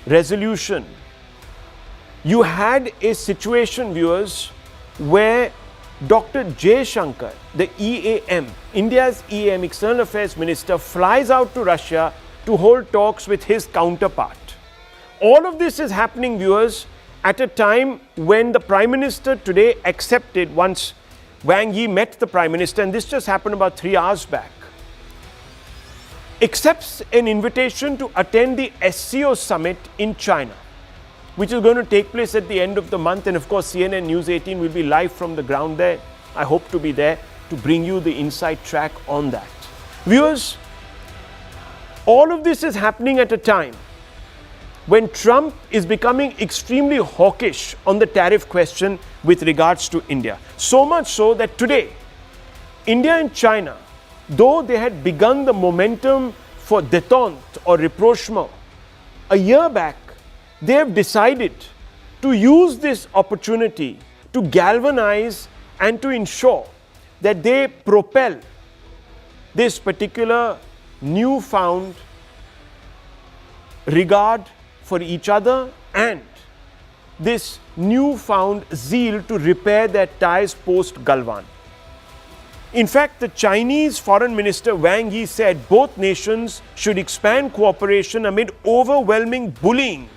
resolution, you had a situation, viewers, where Dr. J. Shankar, the EAM, India's EAM, External Affairs Minister, flies out to Russia to hold talks with his counterpart. All of this is happening, viewers, at a time when the Prime Minister today accepted, once Wang Yi met the Prime Minister, and this just happened about 3 hours back, accepts an invitation to attend the SCO summit in China, which is going to take place at the end of the month. And of course, CNN News 18 will be live from the ground there. I hope to be there to bring you the inside track on that. Viewers, all of this is happening at a time when Trump is becoming extremely hawkish on the tariff question with regards to India. So much so that today, India and China, though they had begun the momentum for détente or rapprochement a year back, they have decided to use this opportunity to galvanize and to ensure that they propel this particular newfound regard for each other and this newfound zeal to repair their ties post-Galwan. In fact, the Chinese Foreign Minister Wang Yi said both nations should expand cooperation amid overwhelming bullying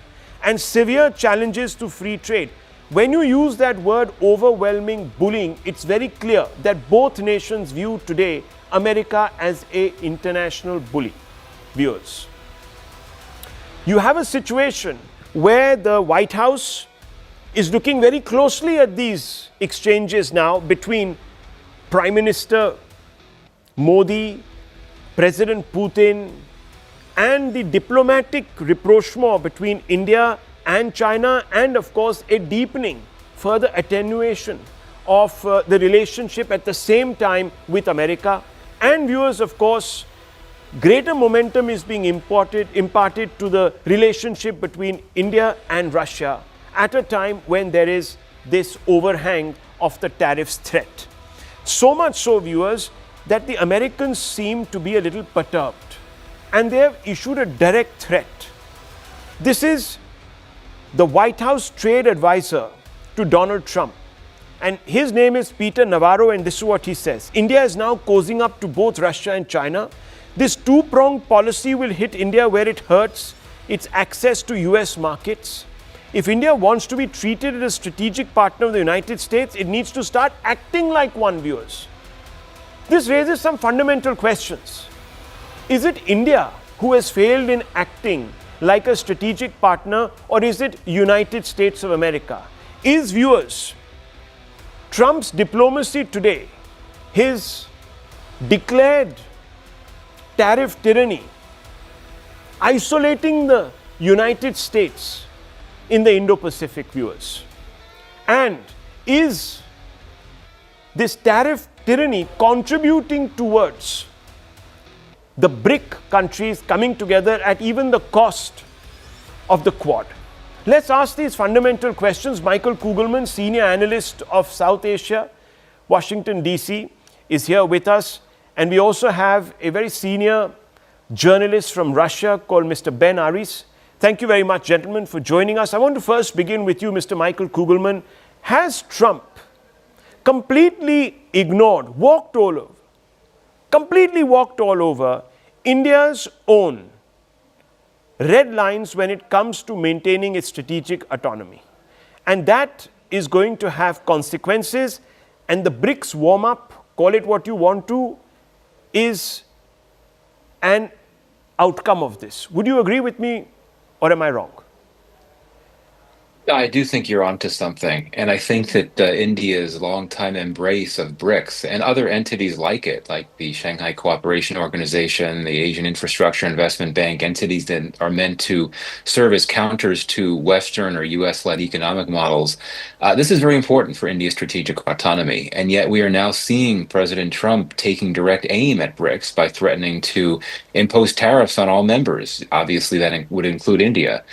and severe challenges to free trade. When you use that word overwhelming bullying, it's very clear that both nations view today America as an international bully. Viewers, you have a situation where the White House is looking very closely at these exchanges now between Prime Minister Modi, President Putin, and the diplomatic rapprochement between India and China, and of course a deepening, further attenuation of the relationship at the same time with America. And viewers, of course, greater momentum is being imparted to the relationship between India and Russia at a time when there is this overhang of the tariffs threat. So much so, viewers, that the Americans seem to be a little perturbed, and they have issued a direct threat. This is the White House trade advisor to Donald Trump, and his name is Peter Navarro, and this is what he says. India is now cozying up to both Russia and China. This two-pronged policy will hit India where it hurts its access to US markets. If India wants to be treated as a strategic partner of the United States, it needs to start acting like one, viewers. This raises some fundamental questions. Is it India who has failed in acting like a strategic partner, or is it United States of America? Is, viewers, Trump's diplomacy today, his declared tariff tyranny, isolating the United States in the Indo-Pacific, viewers? And is this tariff tyranny contributing towards the BRIC countries coming together at even the cost of the Quad? Let's ask these fundamental questions. Michael Kugelman, senior analyst of South Asia, Washington, D.C., is here with us. And we also have a very senior journalist from Russia called Mr. Ben Aris. Thank you very much, gentlemen, for joining us. I want to first begin with you, Mr. Michael Kugelman. Has Trump completely ignored, completely walked all over India's own red lines when it comes to maintaining its strategic autonomy? And that is going to have consequences, and the BRICS warm-up, call it what you want to, is an outcome of this. Would you agree with me, or am I wrong? I do think you're onto something. And I think that India's longtime embrace of BRICS and other entities like it, like the Shanghai Cooperation Organization, the Asian Infrastructure Investment Bank, entities that are meant to serve as counters to Western or US-led economic models, this is very important for India's strategic autonomy. And yet we are now seeing President Trump taking direct aim at BRICS by threatening to impose tariffs on all members. Obviously, that would include India.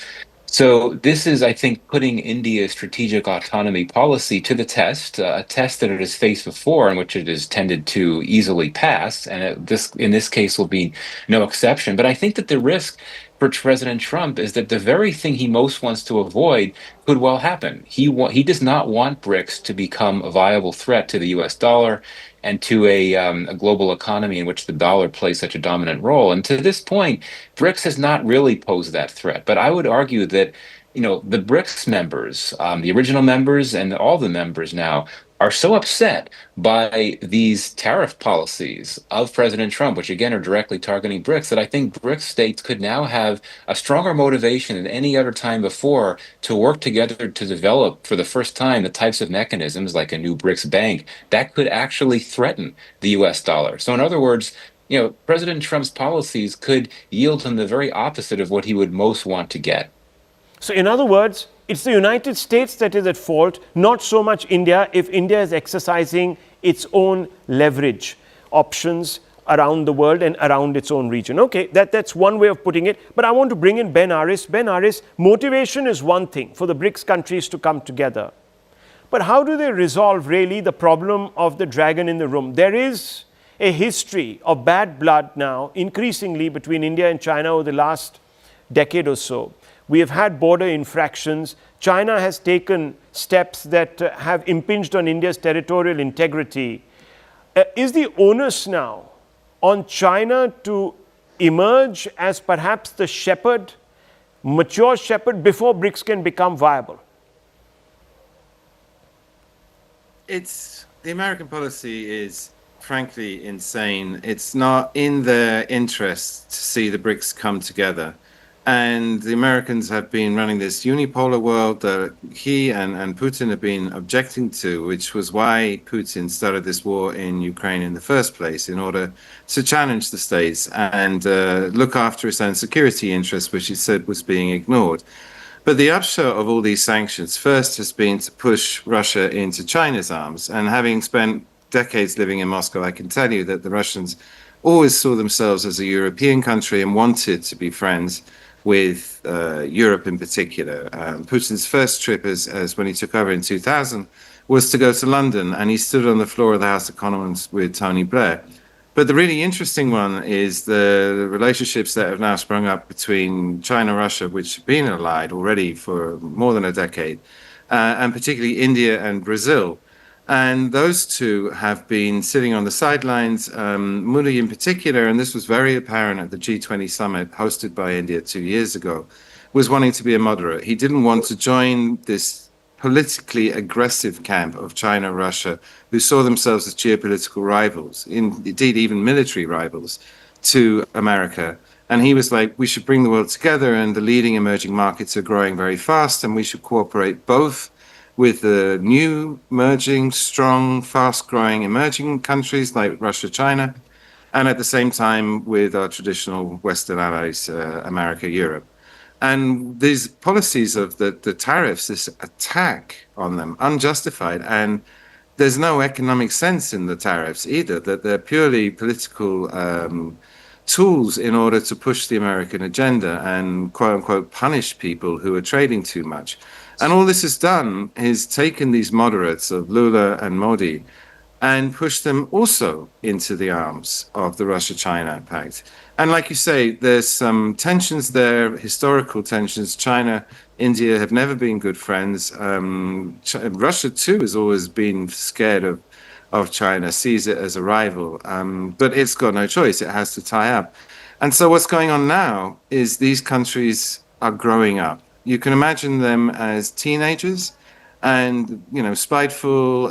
So this is, I think, putting India's strategic autonomy policy to the test, a test that it has faced before and which it has tended to easily pass. And in this case will be no exception. But I think that the risk for President Trump is that the very thing he most wants to avoid could well happen. He does not want BRICS to become a viable threat to the US dollar and to a global economy in which the dollar plays such a dominant role. And to this point, BRICS has not really posed that threat. But I would argue that, the BRICS members, the original members and all the members now, are so upset by these tariff policies of President Trump, which again are directly targeting BRICS, that I think BRICS states could now have a stronger motivation than any other time before to work together to develop for the first time the types of mechanisms like a new BRICS bank that could actually threaten the US dollar. So in other words, President Trump's policies could yield him the very opposite of what he would most want to get. So in other words, it's the United States that is at fault, not so much India, if India is exercising its own leverage options around the world and around its own region. Okay, that's one way of putting it. But I want to bring in Ben Aris. Ben Aris, motivation is one thing for the BRICS countries to come together. But how do they resolve really the problem of the dragon in the room? There is a history of bad blood now, increasingly between India and China over the last decade or so. We have had border infractions. China has taken steps that have impinged on India's territorial integrity. Is the onus now on China to emerge as perhaps the shepherd, mature shepherd, before BRICS can become viable? The American policy is frankly insane. It's not in their interest to see the BRICS come together. And the Americans have been running this unipolar world that he and Putin have been objecting to, which was why Putin started this war in Ukraine in the first place, in order to challenge the states and look after his own security interests, which he said was being ignored. But the upshot of all these sanctions first has been to push Russia into China's arms. And having spent decades living in Moscow, I can tell you that the Russians always saw themselves as a European country and wanted to be friends with Europe in particular. Putin's first trip, as when he took over in 2000, was to go to London, and he stood on the floor of the House of Commons with Tony Blair. But the really interesting one is the relationships that have now sprung up between China and Russia, which have been allied already for more than a decade, and particularly India and Brazil. And those two have been sitting on the sidelines. Modi in particular, and this was very apparent at the G20 summit hosted by India 2 years ago, was wanting to be a moderate. He didn't want to join this politically aggressive camp of China and Russia, who saw themselves as geopolitical rivals, indeed even military rivals, to America. And he was like, we should bring the world together, and the leading emerging markets are growing very fast, and we should cooperate both with the new, emerging, strong, fast-growing emerging countries like Russia, China, and at the same time with our traditional Western allies, America, Europe. And these policies of the tariffs, this attack on them, unjustified, and there's no economic sense in the tariffs either, that they're purely political tools in order to push the American agenda and quote-unquote punish people who are trading too much. And all this has done is taken these moderates of Lula and Modi and push them also into the arms of the Russia-China pact. And like you say, there's some tensions there, historical tensions. China, India have never been good friends. Russia, too, has always been scared of China, sees it as a rival. But it's got no choice. It has to tie up. And so what's going on now is these countries are growing up. You can imagine them as teenagers and, spiteful,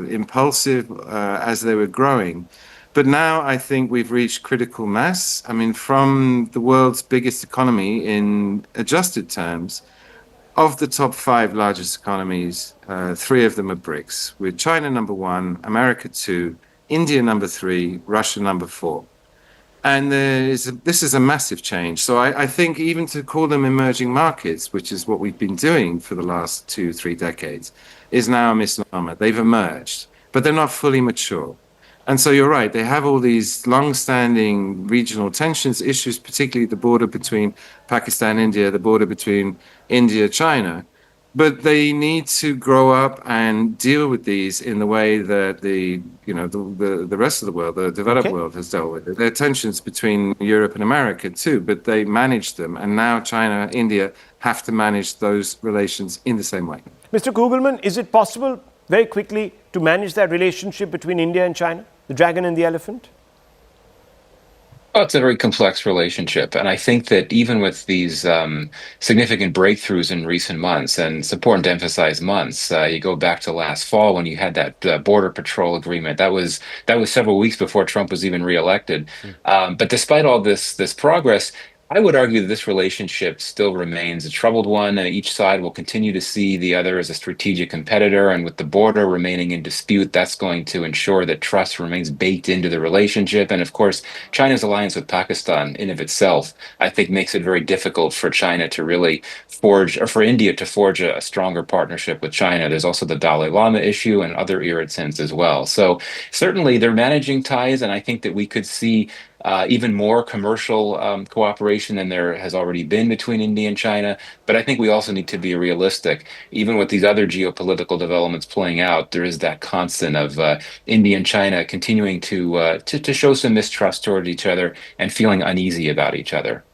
impulsive as they were growing. But now I think we've reached critical mass. I mean, from the world's biggest economy in adjusted terms, of the top 5 largest economies, 3 of them are BRICS, with China number 1, America 2, India number 3, Russia number 4. And this is a massive change. So I think even to call them emerging markets, which is what we've been doing for the last 2-3 decades, is now a misnomer. They've emerged, but they're not fully mature. And so you're right, they have all these long-standing regional tensions, issues, particularly the border between Pakistan, India, the border between India, China. But they need to grow up and deal with these in the way that the rest of the world, the developed world, has dealt with it. There are tensions between Europe and America too, but they manage them. And now China, India have to manage those relations in the same way. Mr. Kugelman, is it possible very quickly to manage that relationship between India and China, the dragon and the elephant? Well, it's a very complex relationship. And I think that even with these significant breakthroughs in recent months, and it's important to emphasize months, you go back to last fall when you had that border patrol agreement. That was several weeks before Trump was even reelected. But despite all this progress, I would argue that this relationship still remains a troubled one. Each side will continue to see the other as a strategic competitor, and with the border remaining in dispute, that's going to ensure that trust remains baked into the relationship. And of course, China's alliance with Pakistan in of itself, I think, makes it very difficult for China to really forge, or for India to forge a stronger partnership with China. There's also the Dalai Lama issue and other irritants as well. So certainly they're managing ties, and I think that we could see even more commercial cooperation than there has already been between India and China. But I think we also need to be realistic. Even with these other geopolitical developments playing out, there is that constant of India and China continuing to show some mistrust toward each other and feeling uneasy about each other.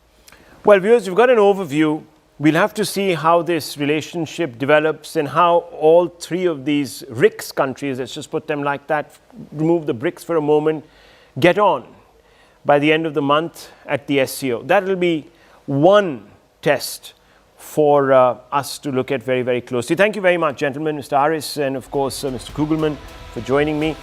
Well, viewers, you've got an overview. We'll have to see how this relationship develops and how all 3 of these RICS countries, let's just put them like that, remove the BRICS for a moment, get on by the end of the month at the SCO. That will be one test for us to look at very, very closely. Thank you very much, gentlemen, Mr. Aris, and of course, Mr. Kugelman, for joining me.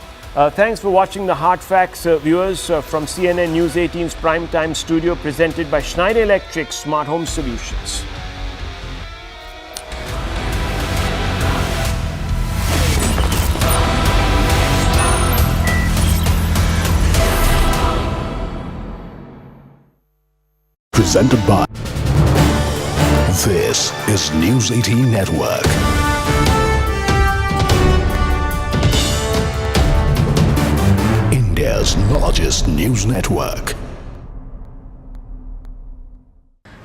Thanks for watching the Hard Facts, viewers, from CNN News 18's Primetime Studio, presented by Schneider Electric Smart Home Solutions. Presented by. This is News 18 Network. India's largest news network.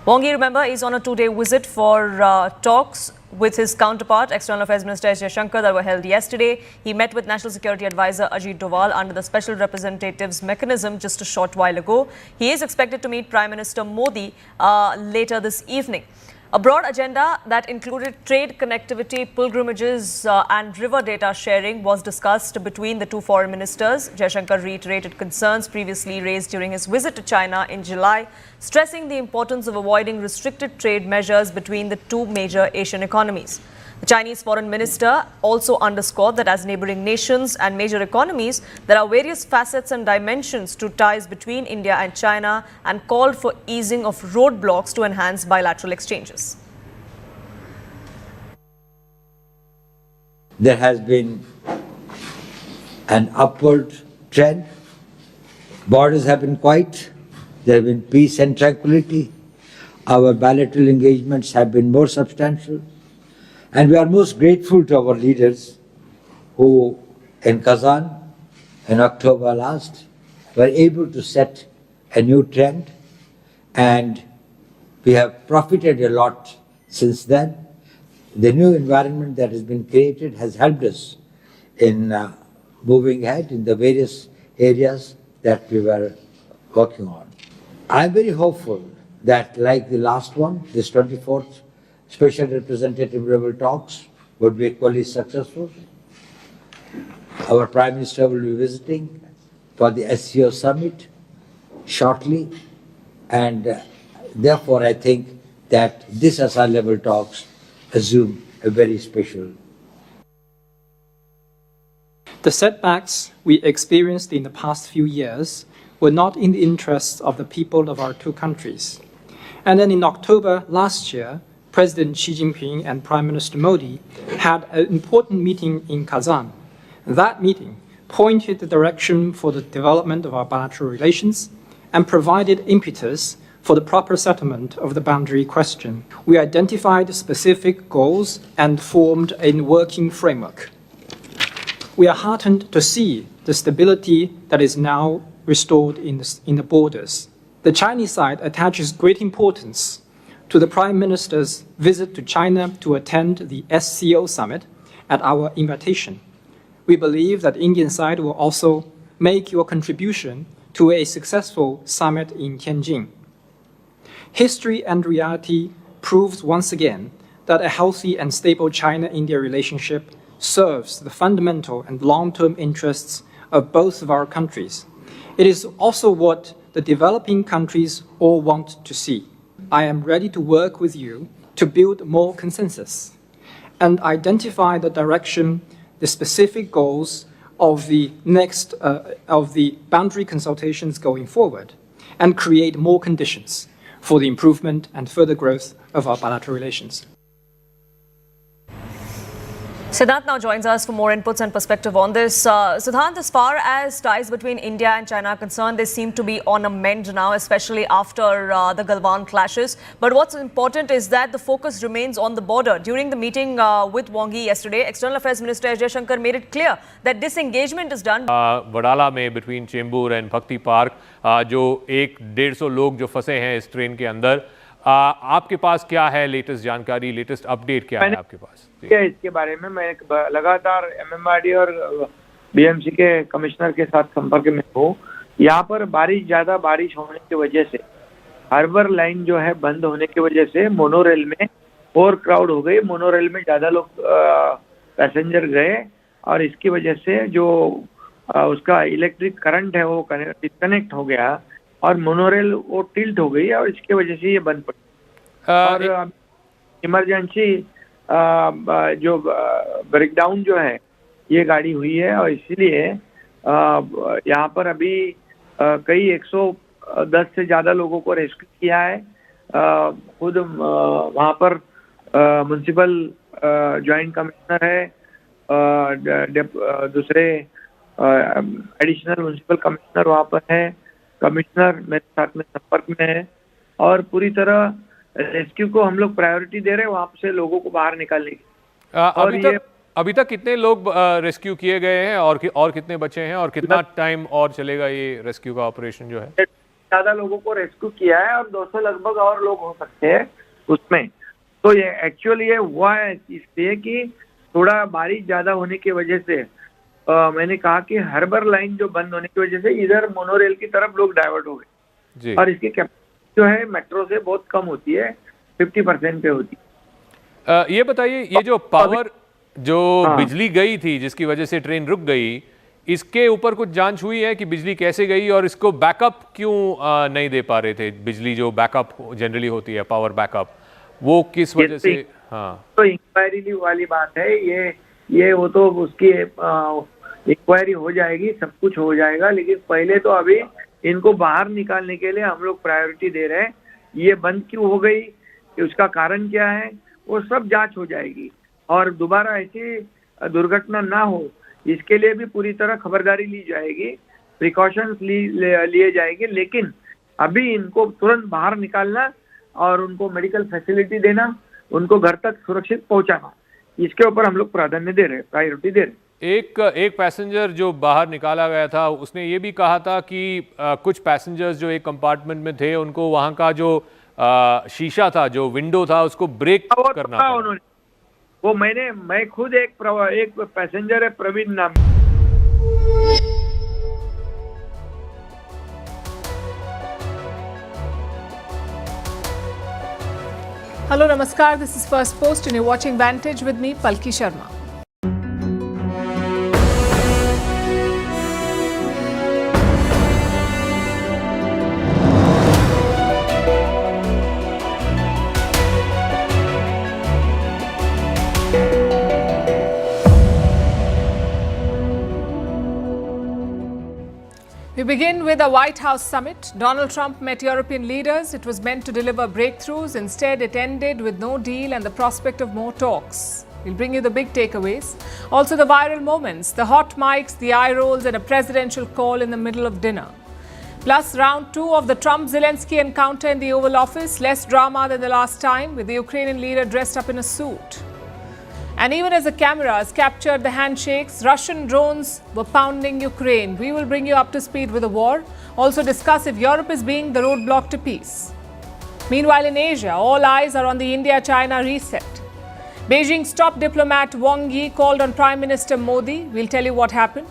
Wang Yi, remember, is on a 2-day visit for talks with his counterpart, External Affairs Minister S. Jaishankar, that were held yesterday. He met with National Security Advisor Ajit Doval under the Special Representatives mechanism just a short while ago. He is expected to meet Prime Minister Modi later this evening. A broad agenda that included trade, connectivity, pilgrimages and river data sharing was discussed between the 2 foreign ministers. Jaishankar reiterated concerns previously raised during his visit to China in July, stressing the importance of avoiding restricted trade measures between the 2 major Asian economies. The Chinese foreign minister also underscored that as neighboring nations and major economies, there are various facets and dimensions to ties between India and China, and called for easing of roadblocks to enhance bilateral exchanges. There has been an upward trend. Borders have been quiet. There have been peace and tranquility. Our bilateral engagements have been more substantial. And we are most grateful to our leaders who, in Kazan, in October last, were able to set a new trend. And we have profited a lot since then. The new environment that has been created has helped us in moving ahead in the various areas that we were working on. I'm very hopeful that, like the last one, this 24th Special Representative level talks would be equally successful. Our Prime Minister will be visiting for the SCO summit shortly, and therefore I think that this SR level talks assume a very special. The setbacks we experienced in the past few years were not in the interests of the people of our two countries. And then in October last year, President Xi Jinping and Prime Minister Modi had an important meeting in Kazan. That meeting pointed the direction for the development of our bilateral relations and provided impetus for the proper settlement of the boundary question. We identified specific goals and formed a working framework. We are heartened to see the stability that is now restored in the borders. The Chinese side attaches great importance to the Prime Minister's visit to China to attend the SCO summit at our invitation. We believe that the Indian side will also make your contribution to a successful summit in Tianjin. History and reality proves once again that a healthy and stable China-India relationship serves the fundamental and long-term interests of both of our countries. It is also what the developing countries all want to see. I am ready to work with you to build more consensus and identify the direction, the specific goals of the boundary consultations going forward, and create more conditions for the improvement and further growth of our bilateral relations. Siddharth now joins us for more inputs and perspective on this. Siddharth, as far as ties between India and China are concerned, they seem to be on a mend now, especially after the Galwan clashes. But what's important is that the focus remains on the border. During the meeting with Wang Yi yesterday, External Affairs Minister S. Jaishankar made it clear that disengagement is done. Wadala में between Chembur and भक्ति park जो 150 लोग जो फंसे हैं इस train के अंदर, आपके पास क्या है लेटेस्ट जानकारी, लेटेस्ट अपडेट क्या है आपके पास? इसके बारे में मैं लगातार MMRD और BMC के कमिश्नर के साथ संपर्क में हूँ। यहाँ पर ज्यादा बारिश होने की वजह से हार्बर लाइन जो है बंद होने की वजह से मोनोरेल में और क्राउड हो गई। मोनोरेल में ज्यादा लोग पैसेंजर गए और इसकी वजह से जो उसका इलेक्ट्रिक करंट है वो डिस्कनेक्ट हो गया और मोनोरेल वो टिल्ट हो गई और इसके वजह से ये बंद पड़ी। और इमरजेंसी जो ब्रेकडाउन जो है ये गाड़ी हुई है और इसीलिए यहाँ पर अभी कई 110 से ज़्यादा लोगों को रेस्क्यू किया है। खुद वहाँ पर म्युनिसिपल जॉइंट कमिश्नर है, दूसरे एडिशनल म्युनिसिपल कमिश्नर वहाँ पर है, कमिश्नर मेरे साथ में संपर्क में है और पूरी तरह रेस्क्यू को हम लोग प्रायोरिटी दे रहे हैं वहाँ से लोगों को बाहर निकालने की। अभी तक कितने लोग रेस्क्यू किए गए हैं और कितने बचे हैं और कितना टाइम और चलेगा ये रेस्क्यू का ऑपरेशन जो है? ज्यादा लोगों को रेस्क्यू किया है और 200 लगभग और लोग हो सकते हैं उसमें। तो ये एक्चुअली ये हुआ है इसलिए कि थोड़ा बारिश ज्यादा होने की वजह से मैंने कहा कि हार्बर लाइन जो बंद होने की वजह से इधर मोनोरेल की तरफ लोग डाइवर्ट हो गए और इसकी कैपेसिटी जो है मेट्रो से बहुत कम होती है, 50% पे होती है। ये बताइए, ये जो पावर जो बिजली गई थी जिसकी वजह से ट्रेन रुक गई, इसके ऊपर कुछ जांच हुई है कि बिजली कैसे गई और इसको बैकअप क्यों नहीं दे पा रहे थे? बिजली जो बैकअप जनरली होती है, पावर बैकअप, वो किस वजह से? हाँ, तो इंक्वायरी वाली बात है ये वो तो उसकी इंक्वायरी हो जाएगी, सब कुछ हो जाएगा, लेकिन पहले तो अभी इनको बाहर निकालने के लिए हम लोग प्रायोरिटी दे रहे हैं। ये बंद क्यों हो गई, उसका कारण क्या है, वो सब जांच हो जाएगी और दोबारा ऐसी दुर्घटना ना हो इसके लिए भी पूरी तरह खबरदारी ली जाएगी, प्रिकॉशंस लिए जाएंगे। लेकिन अभी इनको तुरंत बाहर निकालना और उनको मेडिकल फैसिलिटी देना, उनको घर तक सुरक्षित पहुंचाना, इसके ऊपर हम लोग प्राधान्य दे रहे हैं, प्रायोरिटी दे रहे हैं। एक पैसेंजर जो बाहर निकाला गया था उसने ये भी कहा था कि कुछ पैसेंजर्स जो एक कंपार्टमेंट में थे उनको वहां का जो शीशा था, जो विंडो था, उसको ब्रेक करना पड़ा। उन्होंने वो मैं खुद एक पैसेंजर है प्रवीण नाम Hello, Namaskar. This is First Post and you're watching Vantage with me, Palki Sharma. We begin with a White House summit. Donald Trump met European leaders. It was meant to deliver breakthroughs. Instead, it ended with no deal and the prospect of more talks. We'll bring you the big takeaways. Also, the viral moments, the hot mics, the eye rolls, and a presidential call in the middle of dinner. Plus, round 2 of the Trump-Zelensky encounter in the Oval Office. Less drama than the last time, with the Ukrainian leader dressed up in a suit. And even as the cameras captured the handshakes, Russian drones were pounding Ukraine. We will bring you up to speed with the war. Also discuss if Europe is being the roadblock to peace. Meanwhile, in Asia, all eyes are on the India-China reset. Beijing's top diplomat Wang Yi called on Prime Minister Modi. We'll tell you what happened.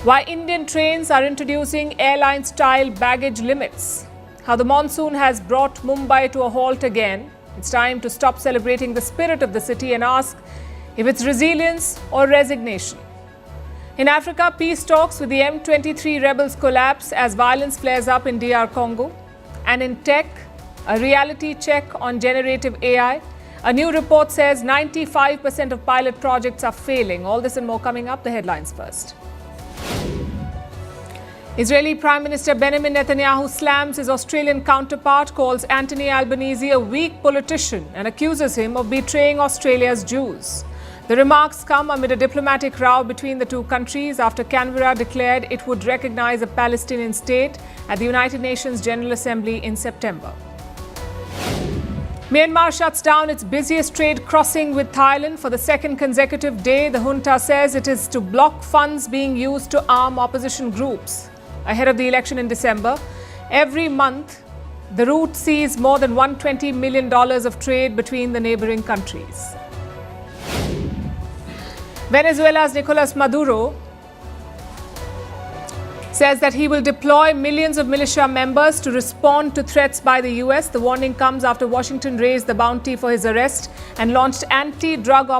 Why Indian trains are introducing airline-style baggage limits. How the monsoon has brought Mumbai to a halt again. It's time to stop celebrating the spirit of the city and ask if it's resilience or resignation. In Africa, peace talks with the M23 rebels collapse as violence flares up in DR Congo. And in tech, a reality check on generative AI. A new report says 95% of pilot projects are failing. All this and more coming up. The headlines first. Israeli Prime Minister Benjamin Netanyahu slams his Australian counterpart, calls Anthony Albanese a weak politician and accuses him of betraying Australia's Jews. The remarks come amid a diplomatic row between the two countries after Canberra declared it would recognize a Palestinian state at the United Nations General Assembly in September. Myanmar shuts down its busiest trade crossing with Thailand for the second consecutive day. The junta says it is to block funds being used to arm opposition groups. Ahead of the election in December, every month, the route sees more than $120 million of trade between the neighboring countries. Venezuela's Nicolas Maduro says that he will deploy millions of militia members to respond to threats by the US. The warning comes after Washington raised the bounty for his arrest and launched anti-drug